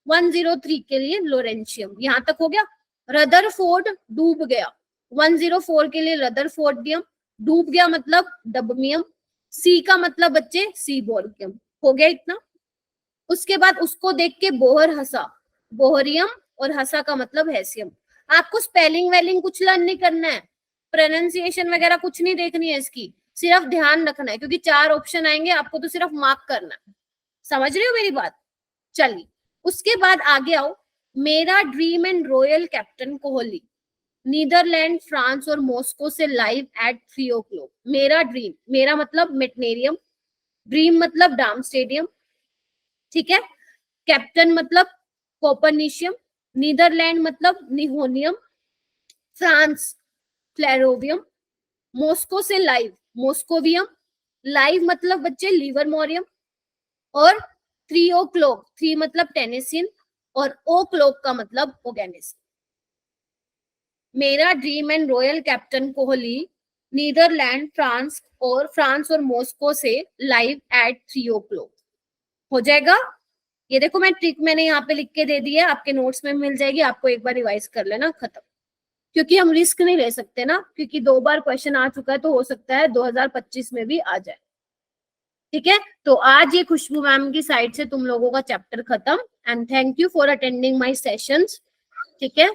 103 के लिए लोरेंशियम। यहां तक हो गया। रदरफोर्ड डूब गया, 104 के लिए रदरफोर्डियम, डूब गया मतलब डबमियम, सी का मतलब बच्चे सीबोर्गियम। हो गया इतना। उसके बाद उसको देख के बोहर हंसा, बोहरियम, और हंसा का मतलब हैसियम। आपको स्पेलिंग वेलिंग कुछ लर्न नहीं करना है, प्रोनाउंसिएशन वगैरह कुछ नहीं देखनी है इसकी, सिर्फ ध्यान रखना है, क्योंकि 4 ऑप्शन आएंगे, आपको तो सिर्फ मार्क करना है। समझ रहे हो मेरी बात? चलिए उसके बाद आगे आओ। मेरा dream and royal captain Kohli, Netherland, France और मॉस्को से लाइव एट 3 o'clock। मेरा ड्रीम, मेरा मतलब मेटनेरियम, ड्रीम मतलब डाम स्टेडियम, ठीक है। कैप्टन मतलब कोपरनिशियम, नीदरलैंड मतलब निहोनियम, फ्रांस फ्लेरोवियम, मॉस्को से लाइव मोस्कोवियम, लाइव मतलब बच्चे लिवरमोरियम, और 3 o'clock, 3 मतलब टेनिसिन, और ओ क्लॉक का मतलब ओगेनिस। मेरा dream and royal captain Kohli, Netherland, France और मॉस्को से लाइव एट 3 o'clock। हो जाएगा। ये देखो मैं ट्रिक मैंने यहाँ पे लिख के दे दी है, आपके नोट्स में मिल जाएगी, आपको एक बार रिवाइज कर लेना, खत्म। क्योंकि हम रिस्क नहीं ले सकते ना, क्योंकि 2 बार क्वेश्चन आ चुका है, तो हो सकता है 2025 में भी आ जाए। ठीक है, तो आज ये खुशबू मैम की साइड से तुम लोगों का चैप्टर खत्म। And thank you for attending my sessions. ठीक है।